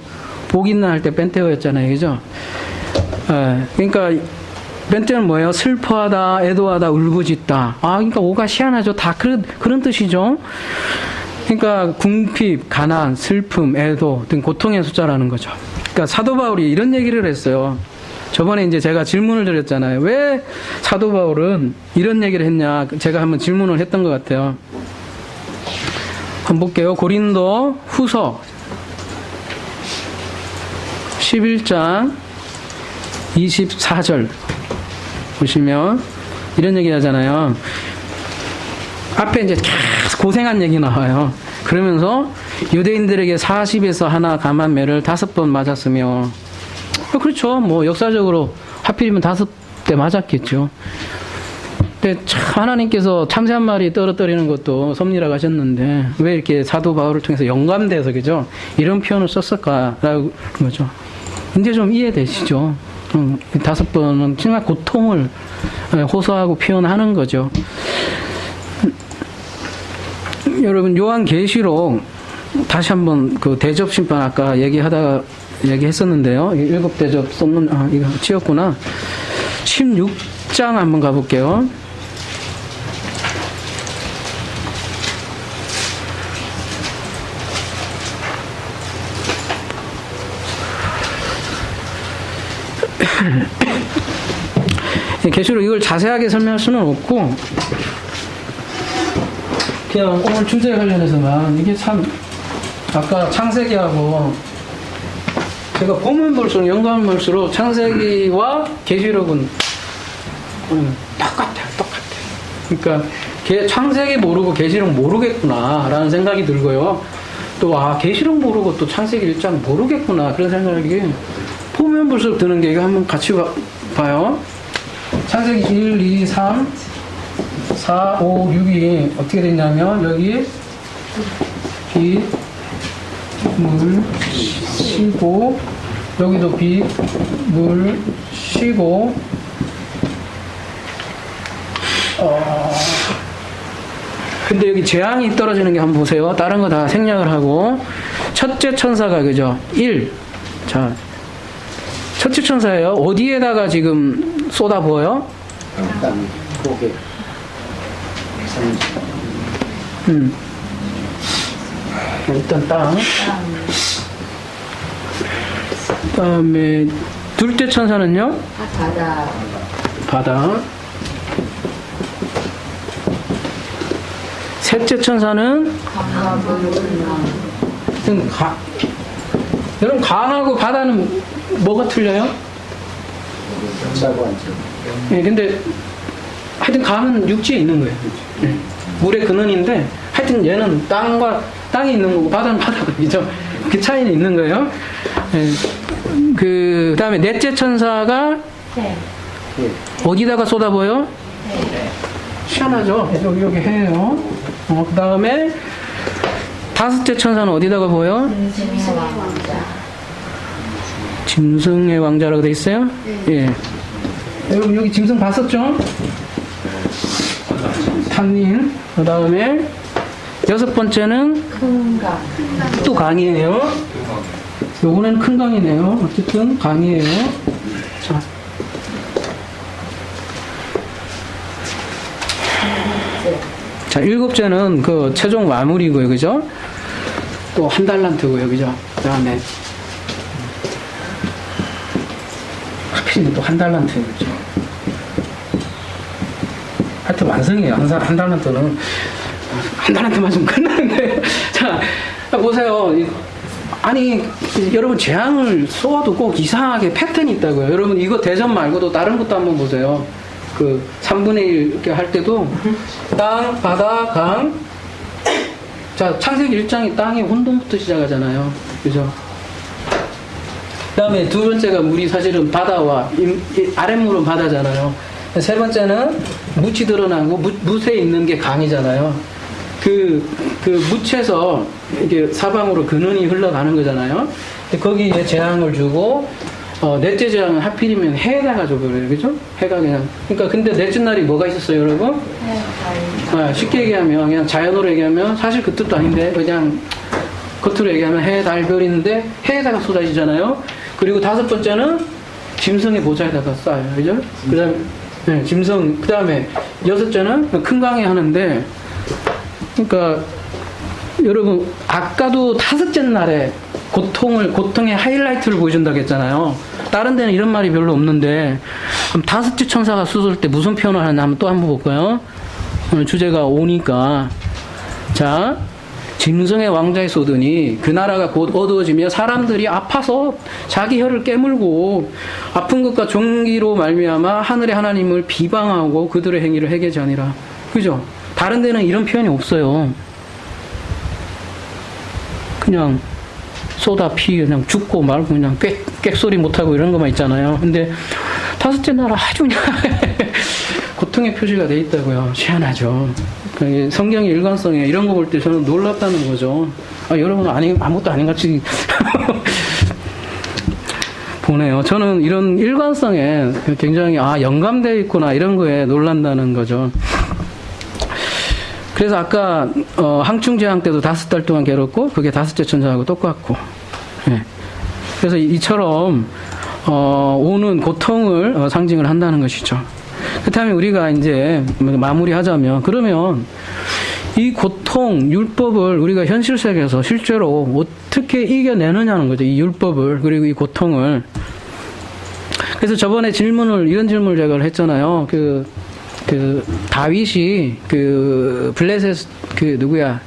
복 있나 할 때 펜테오였잖아요, 그죠? 그러니까 펜테오는 뭐예요? 슬퍼하다, 애도하다, 울부짖다. 그러니까 오가 희한하죠. 다 그런 뜻이죠. 그러니까 궁핍, 가난, 슬픔, 애도 등 고통의 숫자라는 거죠. 그러니까 사도 바울이 이런 얘기를 했어요. 저번에 이제 제가 질문을 드렸잖아요. 왜 사도 바울은 이런 얘기를 했냐? 제가 한번 질문을 했던 것 같아요. 한번 볼게요. 고린도 후서 11장 24절 보시면 이런 얘기 하잖아요. 앞에 이제 계속 고생한 얘기 나와요. 그러면서 유대인들에게 40에서 하나 감한 매를 5번 맞았으며, 그렇죠. 뭐 역사적으로 하필이면 5대 맞았겠죠. 근데 참 하나님께서 참새 한 마리 떨어뜨리는 것도 섭리라고 하셨는데 왜 이렇게 사도 바울을 통해서 영감돼서 그죠? 이런 표현을 썼을까라는 거죠. 이제 좀 이해되시죠? 5번은 정말 고통을 호소하고 표현하는 거죠. 여러분 요한계시록 다시 한번 대접 심판 아까 얘기했었는데요. 7대접 쏟는 이거 치웠구나. 16장 한번 가볼게요. 계시록 이걸 자세하게 설명할 수는 없고 그냥 오늘 주제에 관련해서만 이게 참 아까 창세기하고 제가 보면 볼수록 영감을 볼수록 창세기와 계시록은 똑같아요. 그러니까 창세기 모르고 계시록 모르겠구나라는 생각이 들고요. 또 계시록 모르고 또 창세기 1장 모르겠구나 그런 생각이 보면 볼수록 드는 게 이거 한번 같이 봐요. 창세기 1, 2, 3, 4, 5, 6이 어떻게 됐냐면 여기 빛, 물, 쉬고 여기도 빛, 물, 쉬고 근데 여기 재앙이 떨어지는 게 한번 보세요. 다른 거 다 생략을 하고 첫째 천사가 그죠? 1. 자, 첫째 천사예요. 어디에다가 지금 쏟아부어요? 땅, 고개, 일단 땅. 그다음에 둘째 천사는요? 바다. 셋째 천사는 여러분 강하고 바다는 뭐가 틀려요? 네, 근데 하여튼 강은 육지에 있는 거예요. 네. 물의 근원인데 하여튼 얘는 땅이 있는 거고 바다는 바다가 그죠? 그 차이는 있는 거예요. 네. 그 다음에 넷째 천사가 어디다가 쏟아부어요? 희한하죠? 여기 해요. 그 다음에 다섯째 천사는 어디다가 보여? 짐승의 왕자라고 돼 있어요? 예. 여러분 여기 짐승 봤었죠? 탄닌. 그 다음에 여섯 번째는 또 강이에요. 요거는 큰 강이네요. 어쨌든 강이에요. 자, 일곱째는 그 최종 마무리고요, 그죠? 또 한 달란트고요, 그죠? 그 다음에 하필이면 또 한 달란트예요, 그죠? 하여튼 완성이에요. 항상 한 달란트는 한 달란트만 좀 끝나는데. 자, 보세요. 아니, 여러분 재앙을 쏘아도 꼭 이상하게 패턴이 있다고요. 여러분 이거 대전 말고도 다른 것도 한번 보세요. 그 3분의 1 이렇게 할 때도 땅, 바다, 강, 자, 창세기 1장이 땅의 혼돈부터 시작하잖아요. 그죠? 그 다음에 두 번째가 물이 사실은 바다와 아랫물은 바다잖아요. 세 번째는 묻이 드러나고 묻에 있는 게 강이잖아요. 그 묻에서 이게 사방으로 근원이 흘러가는 거잖아요. 거기에 재앙을 주고 넷째 재앙은 하필이면 해에다가 줘버려요. 그죠? 해가 그냥. 그러니까 근데 넷째 날이 뭐가 있었어요, 여러분? 쉽게 얘기하면, 그냥 자연으로 얘기하면, 사실 그 뜻도 아닌데, 그냥 겉으로 얘기하면 해, 달, 별인데, 해에다가 쏟아지잖아요? 그리고 다섯 번째는 짐승의 보좌에다가 쌓여요. 그죠? 그 다음에, 네, 짐승, 그 다음에 여섯째는 큰 강에 하는데, 그러니까, 여러분, 아까도 다섯째 날에 고통의 하이라이트를 보여준다고 했잖아요. 다른 데는 이런 말이 별로 없는데, 그럼 다섯째 천사가 쏟을 때 무슨 표현을 하나 한번 또 한번 볼까요? 오늘 주제가 오니까. 자, 짐승의 왕자에 쏟으니 그 나라가 곧 어두워지며 사람들이 아파서 자기 혀를 깨물고 아픈 것과 종기로 말미암아 하늘의 하나님을 비방하고 그들의 행위를 회개하니라. 그죠? 다른 데는 이런 표현이 없어요. 그냥 쏟아 그냥 죽고 말고 그냥 꽥소리 못하고 이런 것만 있잖아요. 근데 다섯째 나라 아주 그냥 고통의 표시가 돼 있다고요. 희한하죠. 성경의 일관성에 이런 거 볼 때 저는 놀랍다는 거죠. 여러분 아무것도 아닌 같이 보네요. 저는 이런 일관성에 굉장히 영감되어 있구나 이런 거에 놀란다는 거죠. 그래서 아까 항충제왕 때도 5달 동안 괴롭고 그게 다섯째 천사하고 똑같고, 예. 그래서 이처럼 오는 고통을 상징을 한다는 것이죠. 그렇다면 우리가 이제 마무리하자면, 그러면 이 고통, 율법을 우리가 현실 세계에서 실제로 어떻게 이겨내느냐는 거죠. 이 율법을, 그리고 이 고통을. 그래서 저번에 이런 질문을 제가 했잖아요. 다윗이 블레셋 누구야?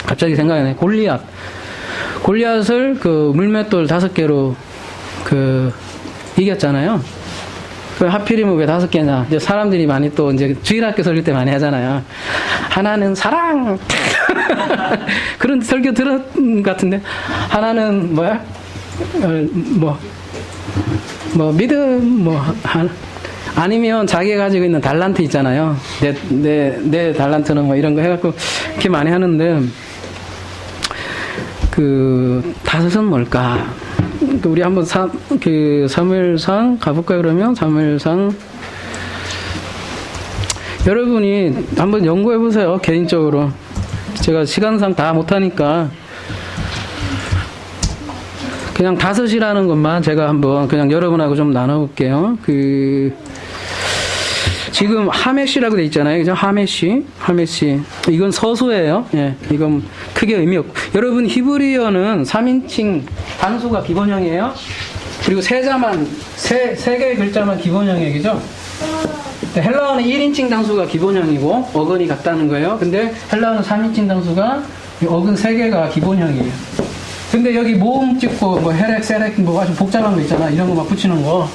갑자기 생각이 나네. 골리앗을 물맷돌 5개로 이겼잖아요. 하필이면 왜 5개냐? 이제 사람들이 많이 또 이제 주일학교 설교 때 많이 하잖아요. 하나는 사랑! 그런 설교 들은 것 같은데. 하나는 뭐야? 믿음, 아니면 자기가 가지고 있는 달란트 있잖아요. 내 달란트는 뭐 이런 거 해갖고 이렇게 많이 하는데, 다섯은 뭘까? 우리 한번 사무엘상 가볼까요, 그러면? 사무엘상. 여러분이 한번 연구해보세요, 개인적으로. 제가 시간상 다 못하니까. 그냥 다섯이라는 것만 제가 한번 그냥 여러분하고 좀 나눠볼게요. 지금 하메시라고 돼 있잖아요. 그죠? 하메시. 이건 서수예요. 예. 이건 크게 의미 없고. 여러분, 히브리어는 3인칭 단수가 기본형이에요. 그리고 세 개의 글자만 기본형이에요. 그죠? 헬라어는 1인칭 단수가 기본형이고, 어근이 같다는 거예요. 근데 헬라어는 3인칭 단수가 어근 3개가 기본형이에요. 근데 여기 모음 찍고, 헬렉, 세렉, 아주 복잡한 거 있잖아. 이런 거 막 붙이는 거.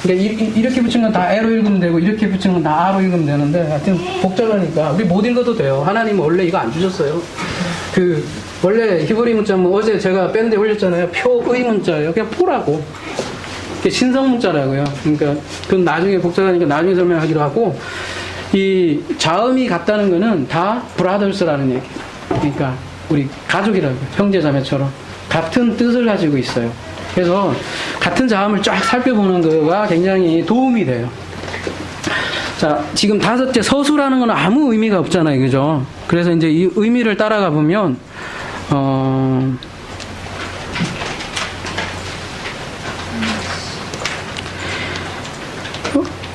그러니까 이렇게 붙이는 건 다 E로 읽으면 되고 이렇게 붙이는 건 다 R로 읽으면 되는데 하여튼 복잡하니까 우리 못 읽어도 돼요. 하나님은 원래 이거 안 주셨어요. 원래 히브리 문자는 어제 제가 밴드에 올렸잖아요. 표의 문자예요. 그냥 포라고. 그게 신성 문자라고요. 그러니까 그건 나중에 복잡하니까 나중에 설명하기로 하고, 이 자음이 같다는 거는 다 브라더스라는 얘기예요. 그러니까 우리 가족이라고요. 형제자매처럼 같은 뜻을 가지고 있어요. 그래서 같은 자음을 쫙 살펴보는 거가 굉장히 도움이 돼요. 자, 지금 다섯째 서수라는 건 아무 의미가 없잖아요. 그죠? 그래서 이제 이 의미를 따라가 보면,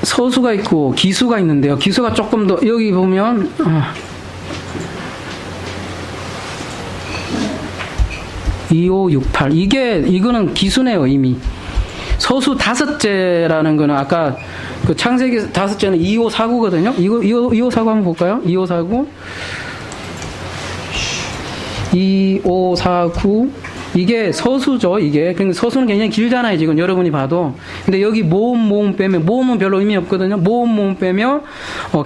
서수가 있고 기수가 있는데요. 기수가 조금 더, 여기 보면, 2568. 이거는 기수네요, 이미. 서수 다섯째라는 거는 아까 창세기 다섯째는 2549거든요. 2549 한번 볼까요? 2549. 2549. 이게 서수죠, 이게. 서수는 굉장히 길잖아요, 지금 여러분이 봐도. 근데 여기 모음 빼면, 모음은 별로 의미 없거든요. 모음 빼면,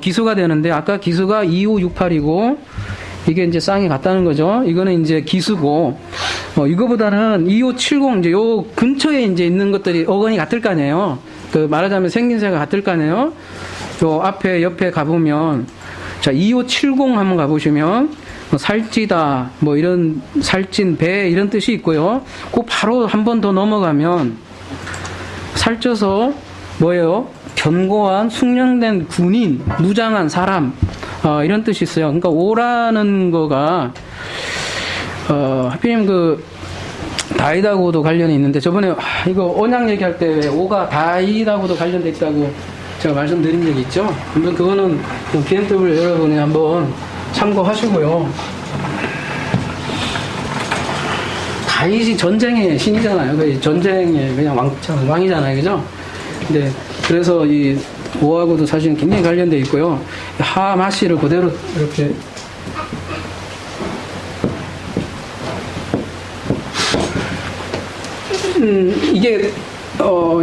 기수가 되는데, 아까 기수가 2568이고, 이게 이제 쌍이 같다는 거죠. 이거는 이제 기수고, 이거보다는 2570, 이제 요 근처에 이제 있는 것들이 어건이 같을 거 아니에요. 그 말하자면 생긴새가 같을 거 아니에요. 요 앞에, 옆에 가보면, 자, 2570 한번 가보시면, 살찌다, 뭐 이런, 살찐 배, 이런 뜻이 있고요. 그 바로 한 번 더 넘어가면, 살쪄서, 뭐예요? 견고한, 숙련된 군인, 무장한 사람, 이런 뜻이 있어요. 그러니까 오라는 거가 하필이면 그 다이다고도 관련이 있는데 저번에 이거 언약 얘기할 때 왜 오가 다이다고도 관련돼 있다고 제가 말씀드린 적이 있죠. 한번 그거는 BMW 여러분이 한번 참고하시고요. 다윗이 전쟁의 신이잖아요. 전쟁의 그냥 왕이잖아요, 그죠? 근데 그래서 이 오하고도 사실 굉장히 관련돼 있고요. 하마시를 그대로 이렇게 이게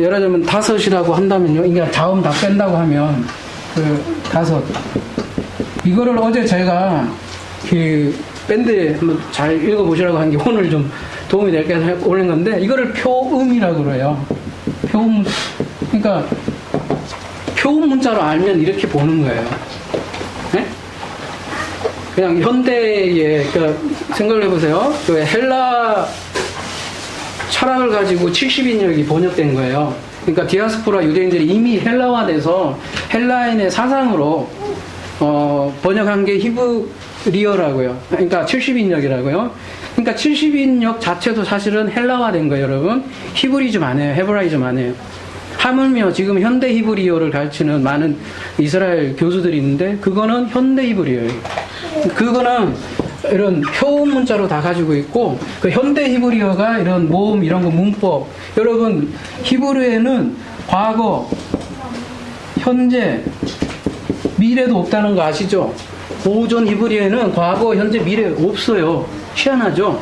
예를 들면 다섯이라고 한다면요. 이게 다음 다 뺀다고 하면 그 다섯 이거를 어제 제가 그 밴드에 한번 잘 읽어보시라고 한 게 오늘 좀 도움이 될게 해서 올린 건데 이거를 표음이라고 그래요. 표음 그러니까 표음 문자로 알면 이렇게 보는 거예요. 네? 그냥 현대에 그러니까 생각을 해보세요. 그 헬라 철학을 가지고 70인역이 번역된 거예요. 그러니까 디아스포라 유대인들이 이미 헬라화돼서 헬라인의 사상으로 번역한 게 히브리어라고요. 그러니까 70인역이라고요. 그러니까 70인역 자체도 사실은 헬라화된 거예요, 여러분. 히브리즘 아니에요. 헤브라이즘 아니에요. 하물며 지금 현대 히브리어를 가르치는 많은 이스라엘 교수들이 있는데 그거는 현대 히브리어예요. 그거는 이런 표음 문자로 다 가지고 있고 그 현대 히브리어가 이런 모음 이런 거 문법 여러분 히브리어에는 과거 현재 미래도 없다는 거 아시죠? 고전 히브리어에는 과거 현재 미래 없어요. 희한하죠?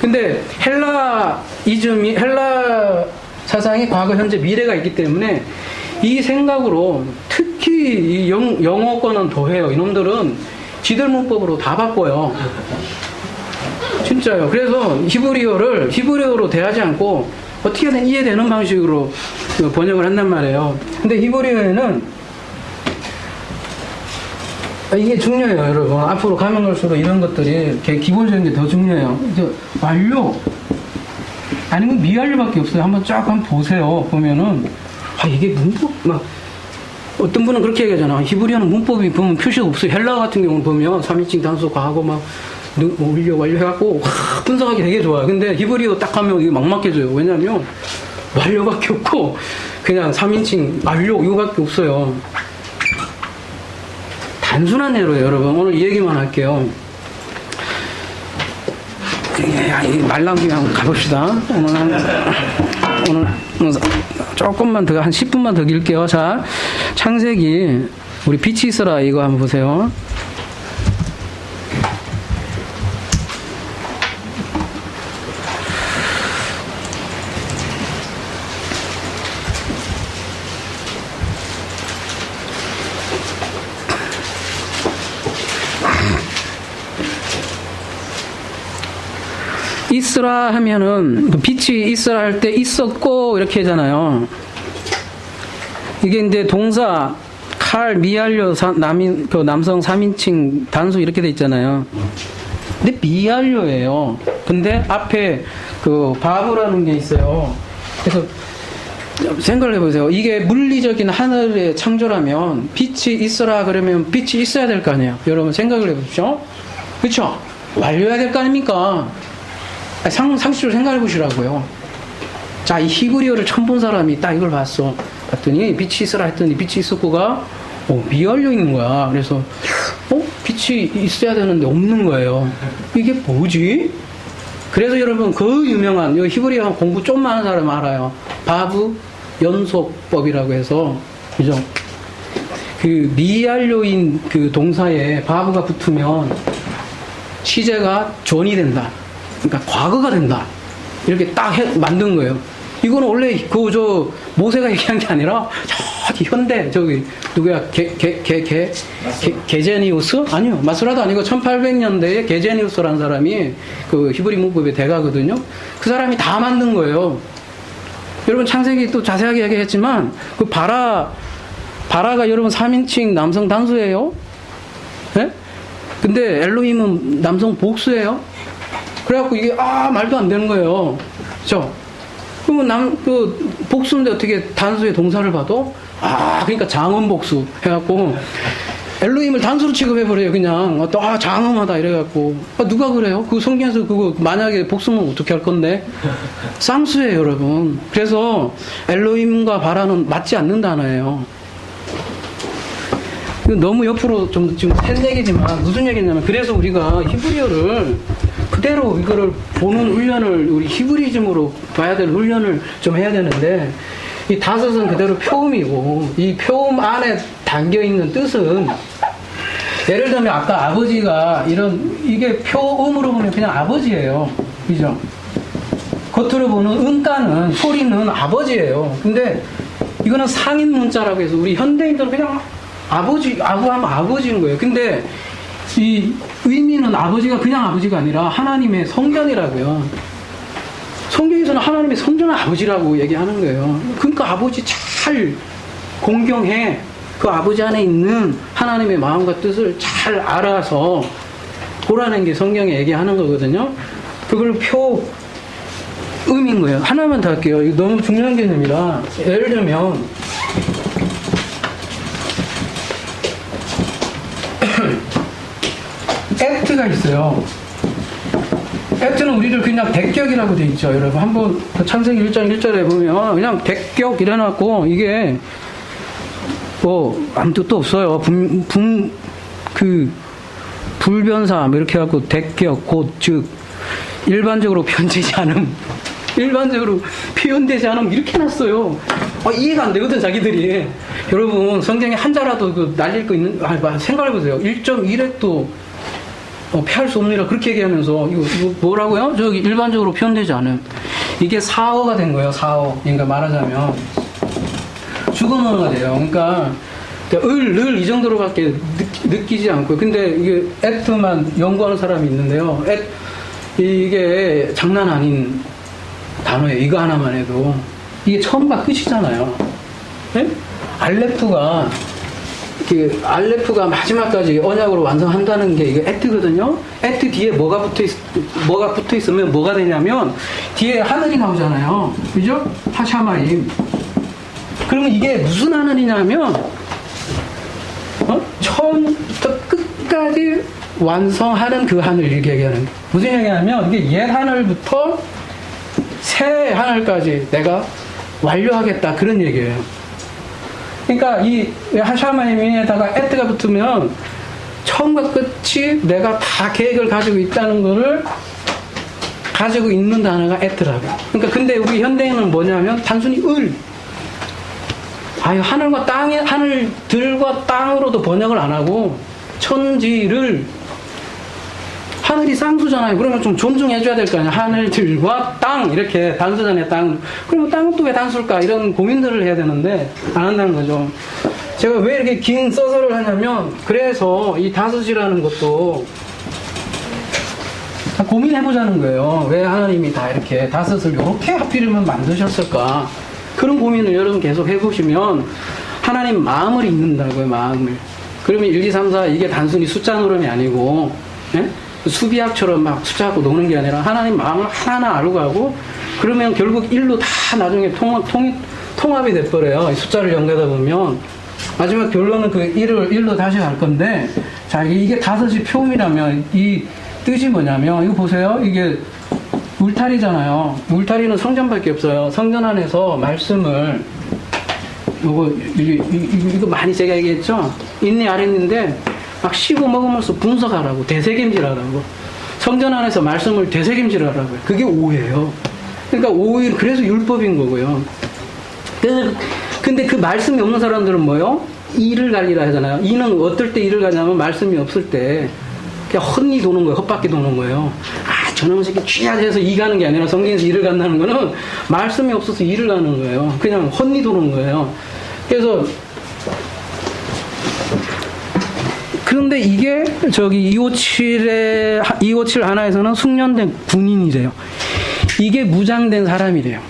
근데 헬라 사상이 과거 현재 미래가 있기 때문에 이 생각으로 특히 이 영어권은 더해요. 이놈들은 지들 문법으로 다 바꿔요. 진짜요. 그래서 히브리어를 히브리어로 대하지 않고 어떻게든 이해되는 방식으로 번역을 한단 말이에요. 근데 히브리어에는 이게 중요해요, 여러분. 앞으로 가면 갈수록 이런 것들이 기본적인 게 더 중요해요. 완료 아니면 미완료밖에 없어요. 한번 쫙 한번 보세요. 보면은 이게 문법 막 어떤 분은 그렇게 얘기하잖아. 히브리어는 문법이 보면 표시가 없어요. 헬라 같은 경우는 보면 3인칭 단수 과거 막 완료 해갖고 분석하기 되게 좋아요. 근데 히브리어 딱 하면 이게 막막해져요. 왜냐면 완료밖에 없고 그냥 3인칭 완료 이거밖에 없어요. 단순한 예로예요, 여러분. 오늘 이 얘기만 할게요. 말 나온 김에 한번 가봅시다. 오늘 조금만 더, 한 10분만 더 길게요. 자, 창세기, 우리 빛이 있어라, 이거 한번 보세요. 있으라 하면은 빛이 있으라 할 때 있었고 이렇게 하잖아요. 이게 이제 동사 칼 미완료 그 남성 3인칭 단수 이렇게 돼 있잖아요. 근데 미완료예요. 근데 앞에 그 바브라는 게 있어요. 그래서 생각을 해보세요. 이게 물리적인 하늘의 창조라면 빛이 있어라 그러면 빛이 있어야 될 거 아니에요. 여러분 생각을 해보십시오. 그렇죠? 완료해야 될 거 아닙니까? 상식적으로 생각해 보시라고요. 자, 이 히브리어를 처음 본 사람이 딱 이걸 봤어. 봤더니 빛이 있어라 했더니 빛이 있었고가 미완료 있는 거야. 그래서 빛이 있어야 되는데 없는 거예요. 이게 뭐지? 그래서 여러분 그 유명한 히브리어 공부 좀 하는 사람 알아요. 바브 연속법이라고 해서 그죠? 그 미완료인 그 동사에 바브가 붙으면 시제가 존이 된다. 그러니까 과거가 된다. 이렇게 딱 만든 거예요. 이거는 원래 모세가 얘기한 게 아니라 저기 현대 누구야 게제니우스? 아니요, 마스라도 아니고 1800년대에 게제니우스라는 사람이 그 히브리 문법의 대가거든요. 그 사람이 다 만든 거예요. 여러분 창세기 또 자세하게 얘기했지만 그 바라가 여러분 3인칭 남성 단수예요. 예? 근데 엘로힘은 남성 복수예요. 그래갖고 이게 말도 안 되는 거예요. 그죠? 그러면 복수인데 어떻게 단수의 동사를 봐도 그러니까 장음 복수 해갖고 엘로힘을 단수로 취급해버려요. 그냥 장음하다 이래갖고 누가 그래요? 그 성경에서 그거 만약에 복수면 어떻게 할 건데? 쌍수예요, 여러분. 그래서 엘로힘과 바라는 맞지 않는 단어예요. 너무 옆으로 좀 지금 센 얘기지만 무슨 얘기냐면, 그래서 우리가 히브리어를 그대로 이거를 보는 훈련을, 우리 히브리즘으로 봐야 될 훈련을 좀 해야 되는데, 이 다섯은 그대로 표음이고, 이 표음 안에 담겨 있는 뜻은, 예를 들면 아까 아버지가 이게 표음으로 보면 그냥 아버지예요. 그죠? 겉으로 보는 음가는, 소리는 아버지예요. 근데 이거는 상인 문자라고 해서 우리 현대인들은 그냥 아부하면 아버지인 거예요. 근데 이 의미는 아버지가 그냥 아버지가 아니라 하나님의 성전이라고요. 성경에서는 하나님의 성전은 아버지라고 얘기하는 거예요. 그러니까 아버지 잘 공경해. 그 아버지 안에 있는 하나님의 마음과 뜻을 잘 알아서 보라는 게 성경에 얘기하는 거거든요. 그걸 표음인 거예요. 하나만 더 할게요. 이거 너무 중요한 개념이라. 예를 들면 액트가 있어요. 액트는 우리를 그냥 대격이라고 돼 있죠. 여러분 한번 창세기 1장 1절에 보면 그냥 대격 이래놨고, 이게 아무 뜻도 없어요. 불변사 이렇게 해갖고 대격 곧 일반적으로 표현되지 않음, 일반적으로 표현되지 않음 이렇게 해놨어요. 이해가 안 되거든 자기들이. 여러분 성경에 한자라도 날릴 거 있는, 생각해보세요. 1.1획도 피할 수 없느니라 그렇게 얘기하면서 이거 뭐라고요? 저기 일반적으로 표현되지 않음. 이게 사어가 된 거예요. 사어. 그러니까 말하자면 죽음어가 돼요. 그러니까 을 이 정도로밖에 느끼지 않고요. 근데 이게 액트만 연구하는 사람이 있는데요. 이게 장난 아닌 단어예요. 이거 하나만 해도 이게 처음과 끝이잖아요. 네? 알레프가 마지막까지 언약으로 완성한다는 게 이게 액트거든요. 액트 뒤에 뭐가 붙어 있으면 뭐가 되냐면 뒤에 하늘이 나오잖아요. 그죠? 하샤마임. 그러면 이게 무슨 하늘이냐면 처음부터 끝까지 완성하는 그 하늘, 이렇게 얘기하는 거예요. 무슨 얘기냐면 이게 옛 하늘부터 새 하늘까지 내가 완료하겠다, 그런 얘기예요. 그러니까 이 하샤마임에다가 에트가 붙으면 처음과 끝이 내가 다 계획을 가지고 있다는 거를 가지고 있는 단어가 에트라고. 그러니까 근데 우리 현대인은 뭐냐면 단순히 하늘들과 땅으로도 번역을 안 하고 천지를, 하늘이 쌍수잖아요. 그러면 좀 존중해줘야 될 거 아니야. 하늘들과 땅, 이렇게 단수잖아요. 땅. 그러면 땅은 또 왜 단수일까? 이런 고민들을 해야 되는데 안 한다는 거죠. 제가 왜 이렇게 긴 서설을 하냐면, 그래서 이 다섯이라는 것도 다 고민해보자는 거예요. 왜 하나님이 다 이렇게 다섯을 이렇게 하필이면 만드셨을까? 그런 고민을 여러분 계속 해보시면 하나님 마음을 읽는다고요. 마음을. 그러면 1, 2, 3, 4 이게 단순히 숫자 노름이 아니고, 예? 수비학처럼 막 숫자 갖고 노는 게 아니라 하나님 마음을 하나하나 알고 가고, 그러면 결국 1로 다 나중에 통합이 돼버려요. 숫자를 연결하다 보면 마지막 결론은 그 1로 다시 갈 건데, 자, 이게 다섯이 표음이라면 이 뜻이 뭐냐면, 이거 보세요. 이게 울타리잖아요. 울타리는 성전밖에 없어요. 성전 안에서 말씀을, 이거 많이 제가 얘기했죠? 인내 아랫인데 막 씹어 먹으면서 분석하라고, 되새김질하라고. 성전 안에서 말씀을 되새김질하라고요. 그게 오해예요. 그러니까 그래서 율법인 거고요. 근데 그 말씀이 없는 사람들은 뭐요? 이를 갈리라 하잖아요. 이는 어떨 때 이를 가냐면 말씀이 없을 때 그냥 헛니 도는 거예요. 헛바퀴 도는 거예요. 저놈의 새끼 쥐야지 해서 이 가는 게 아니라 성경에서 이를 간다는 거는 말씀이 없어서 이를 가는 거예요. 그냥 헛니 도는 거예요. 그래서 그런데 이게 저기 257 하나에서는 숙련된 군인이래요. 이게 무장된 사람이래요.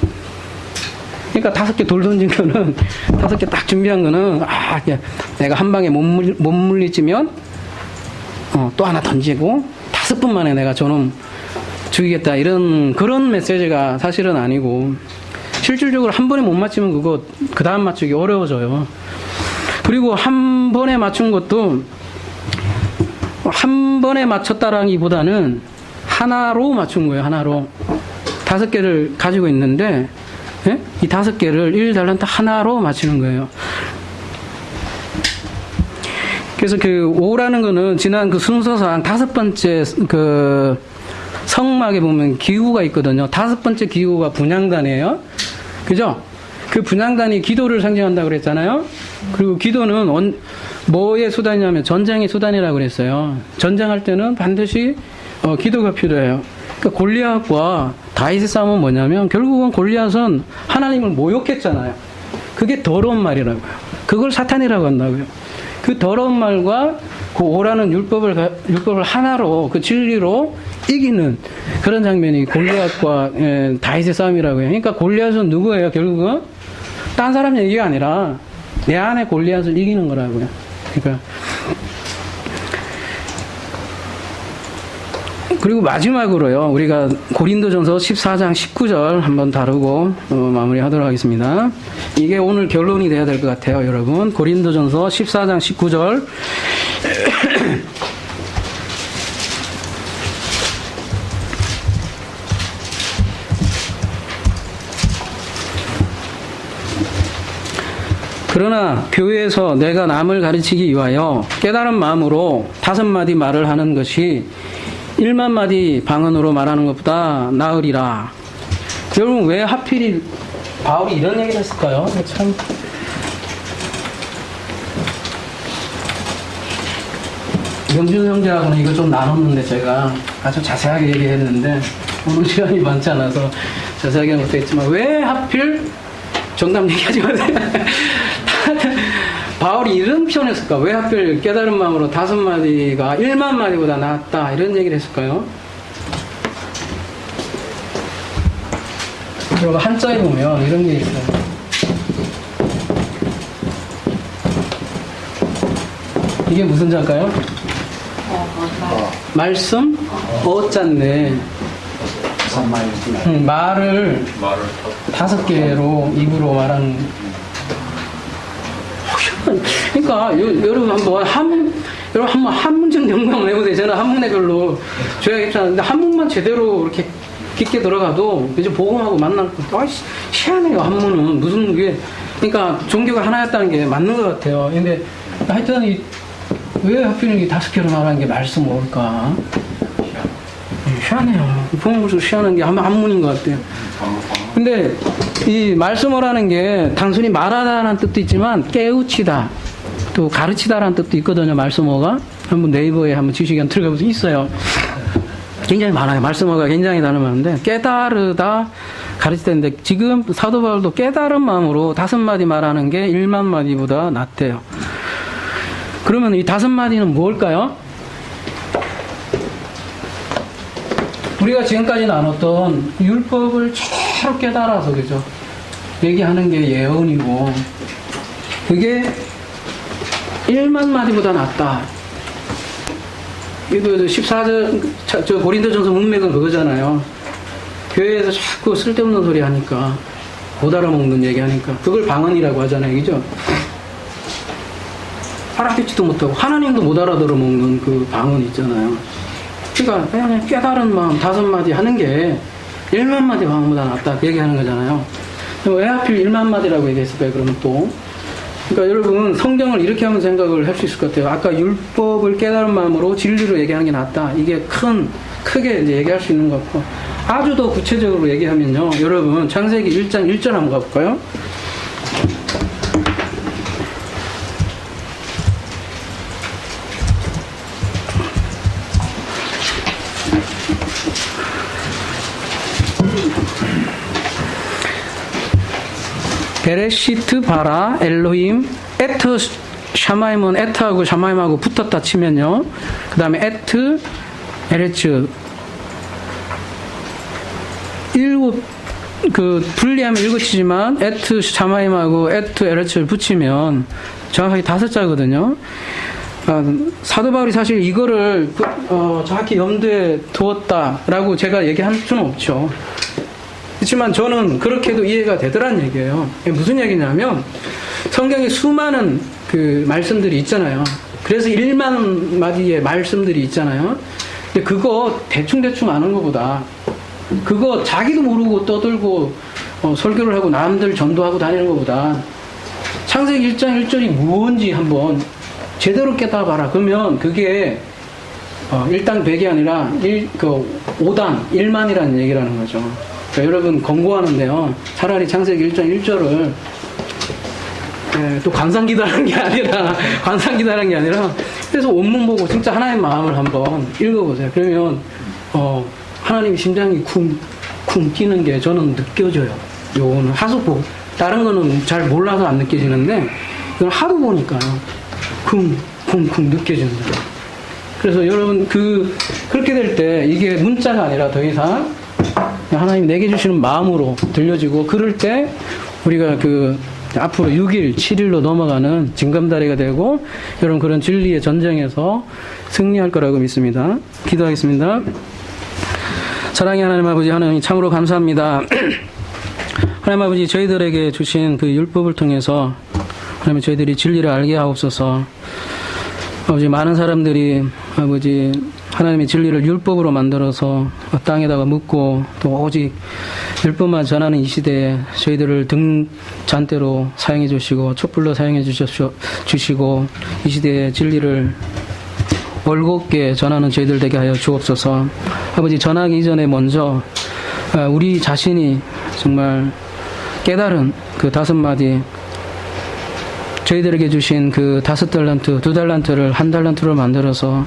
그러니까 5개 돌 던진 거는 5개 딱 준비한 거는 내가 한 방에 못 물리치면 또 하나 던지고 5분 만에 내가 저놈 죽이겠다 이런 그런 메시지가 사실은 아니고 실질적으로 한 번에 못 맞추면 그거 그 다음 맞추기 어려워져요. 그리고 한 번에 맞춘 것도 한 번에 맞췄다라기보다는 하나로 맞춘 거예요. 하나로 5개를 가지고 있는데 이 5개를 1달란트 하나로 맞추는 거예요. 그래서 그 5라는 거는 지난 그 순서상 5번째 그 성막에 보면 기구가 있거든요. 5번째 기구가 분향단이에요. 그죠? 그 분향단이 기도를 상징한다고 그랬잖아요. 그리고 기도는 뭐의 수단이냐면 전쟁의 수단이라고 그랬어요. 전쟁할 때는 반드시 기도가 필요해요. 그러니까 골리앗과 다윗의 싸움은 뭐냐면 결국은 골리앗은 하나님을 모욕했잖아요. 그게 더러운 말이라고요. 그걸 사탄이라고 한다고요. 그 더러운 말과 그 오라는 율법을 하나로 그 진리로 이기는 그런 장면이 골리앗과 다윗의 싸움이라고 해요. 그러니까 골리앗은 누구예요? 결국은 딴 사람 얘기가 아니라 내 안에 골리앗을 이기는 거라고요. 그러니까 그리고 마지막으로요. 우리가 고린도전서 14장 19절 한번 다루고 마무리하도록 하겠습니다. 이게 오늘 결론이 돼야 될 것 같아요, 여러분. 고린도전서 14장 19절. 그러나 교회에서 내가 남을 가르치기 위하여 깨달은 마음으로 5마디 말을 하는 것이 1만 마디 방언으로 말하는 것보다 나으리라. 여러분 왜 하필 바울이 이런 얘기를 했을까요? 참 명준 형제하고는 이거 좀 나눴는데 제가 아주 자세하게 얘기했는데 오늘 시간이 많지 않아서 자세하게 못했지만 왜 하필 정답 얘기하지 마세요. 바울이 이런 표현했을까? 왜 하필 깨달은 마음으로 5마디가 1만 마디보다 낫다 이런 얘기를 했을까요? 여러분 한자에 보면 이런 게 있어요. 이게 무슨 자일까요? 말씀? 어짠네. 말을 5개로 입으로 말하는. 그러니까 여러분 한번 한 문장 연구하면 해보세요. 저는 한 문에별로 줘야겠지 않은데 한 문만 제대로 이렇게 깊게 들어가도 이제 복음하고 만날 거. 희한해요. 한 문은 무슨 게 그러니까 종교가 하나였다는 게 맞는 것 같아요. 근데 하여튼 왜 하필 이 5개로 말하는 게 말씀 뭘까? 희한해요. 복음으로서 희한한 게 한 문인 것 같아요. 근데 이 말씀어라는 게 단순히 말하다라는 뜻도 있지만 깨우치다 또 가르치다라는 뜻도 있거든요. 말씀어가 한번 네이버에 한번 지식에 들어가보세요. 있어요. 굉장히 많아요. 말씀어가 굉장히 다르는데 깨달으다 가르치다인데 지금 사도 바울도 깨달은 마음으로 5마디 말하는 게 1만 마디보다 낫대요. 그러면 이 5마디는 뭘까요? 우리가 지금까지 나눴던 율법을 제대로 깨달아서 그죠? 얘기하는 게 예언이고 그게 1만 마디보다 낫다. 이거 14절 저 고린도전서 문맥은 그거잖아요. 교회에서 자꾸 쓸데없는 소리 하니까 못 알아먹는 얘기 하니까 그걸 방언이라고 하잖아요. 그죠? 알아듣지도 못하고 하나님도 못 알아들어 먹는 그 방언 있잖아요. 그러니까 그냥 깨달은 마음 5마디 하는 게 1만 마디 방언보다 낫다 그 얘기하는 거잖아요. 왜 하필 1만 마디라고 얘기했을까요? 그러면 또 그러니까 여러분 성경을 이렇게 하면 생각을 할 수 있을 것 같아요. 아까 율법을 깨달은 마음으로 진리로 얘기하는 게 낫다. 이게 크게 이제 얘기할 수 있는 것 같고 아주 더 구체적으로 얘기하면요. 여러분 창세기 1장 1절 한번 가볼까요? 베레시트 바라 엘로힘 에트 샤마임은 에트하고 샤마임하고 붙었다 치면요. 그 다음에 에트 에레츠 일곱 분리하면 일곱치지만 에트 샤마임하고 에트 에레츠를 붙이면 정확하게 5자거든요. 사도 바울이 사실 이거를 정확히 염두에 두었다라고 제가 얘기할 수는 없죠. 그렇지만 저는 그렇게도 이해가 되더란 얘기예요. 무슨 얘기냐면 성경에 수많은 그 말씀들이 있잖아요. 그래서 1만 마디의 말씀들이 있잖아요. 근데 그거 대충 아는 것보다 그거 자기도 모르고 떠들고 설교를 하고 남들 전도하고 다니는 것보다 창세기 1장 1절이 뭔지 한번 제대로 깨달아봐라. 그러면 그게 1당 100이 아니라 5당 1만이라는 얘기라는 거죠. 그러니까 여러분 권고하는데요. 차라리 창세기 1장 1절을 또 관상기도하는 게 아니라 그래서 원문 보고 진짜 하나님의 마음을 한번 읽어보세요. 그러면 하나님의 심장이 쿵쿵 뛰는 게 저는 느껴져요. 요거는 하수보 다른 거는 잘 몰라서 안 느껴지는데 이건 하도 보니까요. 쿵쿵쿵 느껴진다. 그래서 여러분 그렇게 될 때 이게 문자가 아니라 더 이상 하나님 내게 주시는 마음으로 들려지고 그럴 때 우리가 앞으로 6일, 7일로 넘어가는 징검다리가 되고 여러분 그런 진리의 전쟁에서 승리할 거라고 믿습니다. 기도하겠습니다. 사랑의 하나님 아버지, 하나님 참으로 감사합니다. 하나님 아버지, 저희들에게 주신 그 율법을 통해서 하나님 저희들이 진리를 알게 하옵소서. 아버지, 많은 사람들이 아버지 하나님의 진리를 율법으로 만들어서 땅에다가 묻고 또 오직 율법만 전하는 이 시대에 저희들을 등잔대로 사용해 주시고 촛불로 사용해 주시고 이 시대의 진리를 올곧게 전하는 저희들 되게 하여 주옵소서. 아버지, 전하기 이전에 먼저 우리 자신이 정말 깨달은 그 5마디 저희들에게 주신 그 5달란트, 2달란트를 1달란트로 만들어서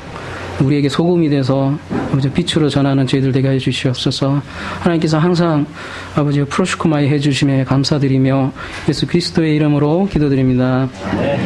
우리에게 소금이 돼서 아버지 빛으로 전하는 저희들 되게 해 주시옵소서. 하나님께서 항상 아버지 프로슈코마이 해 주심에 감사드리며 예수 그리스도의 이름으로 기도드립니다. 네.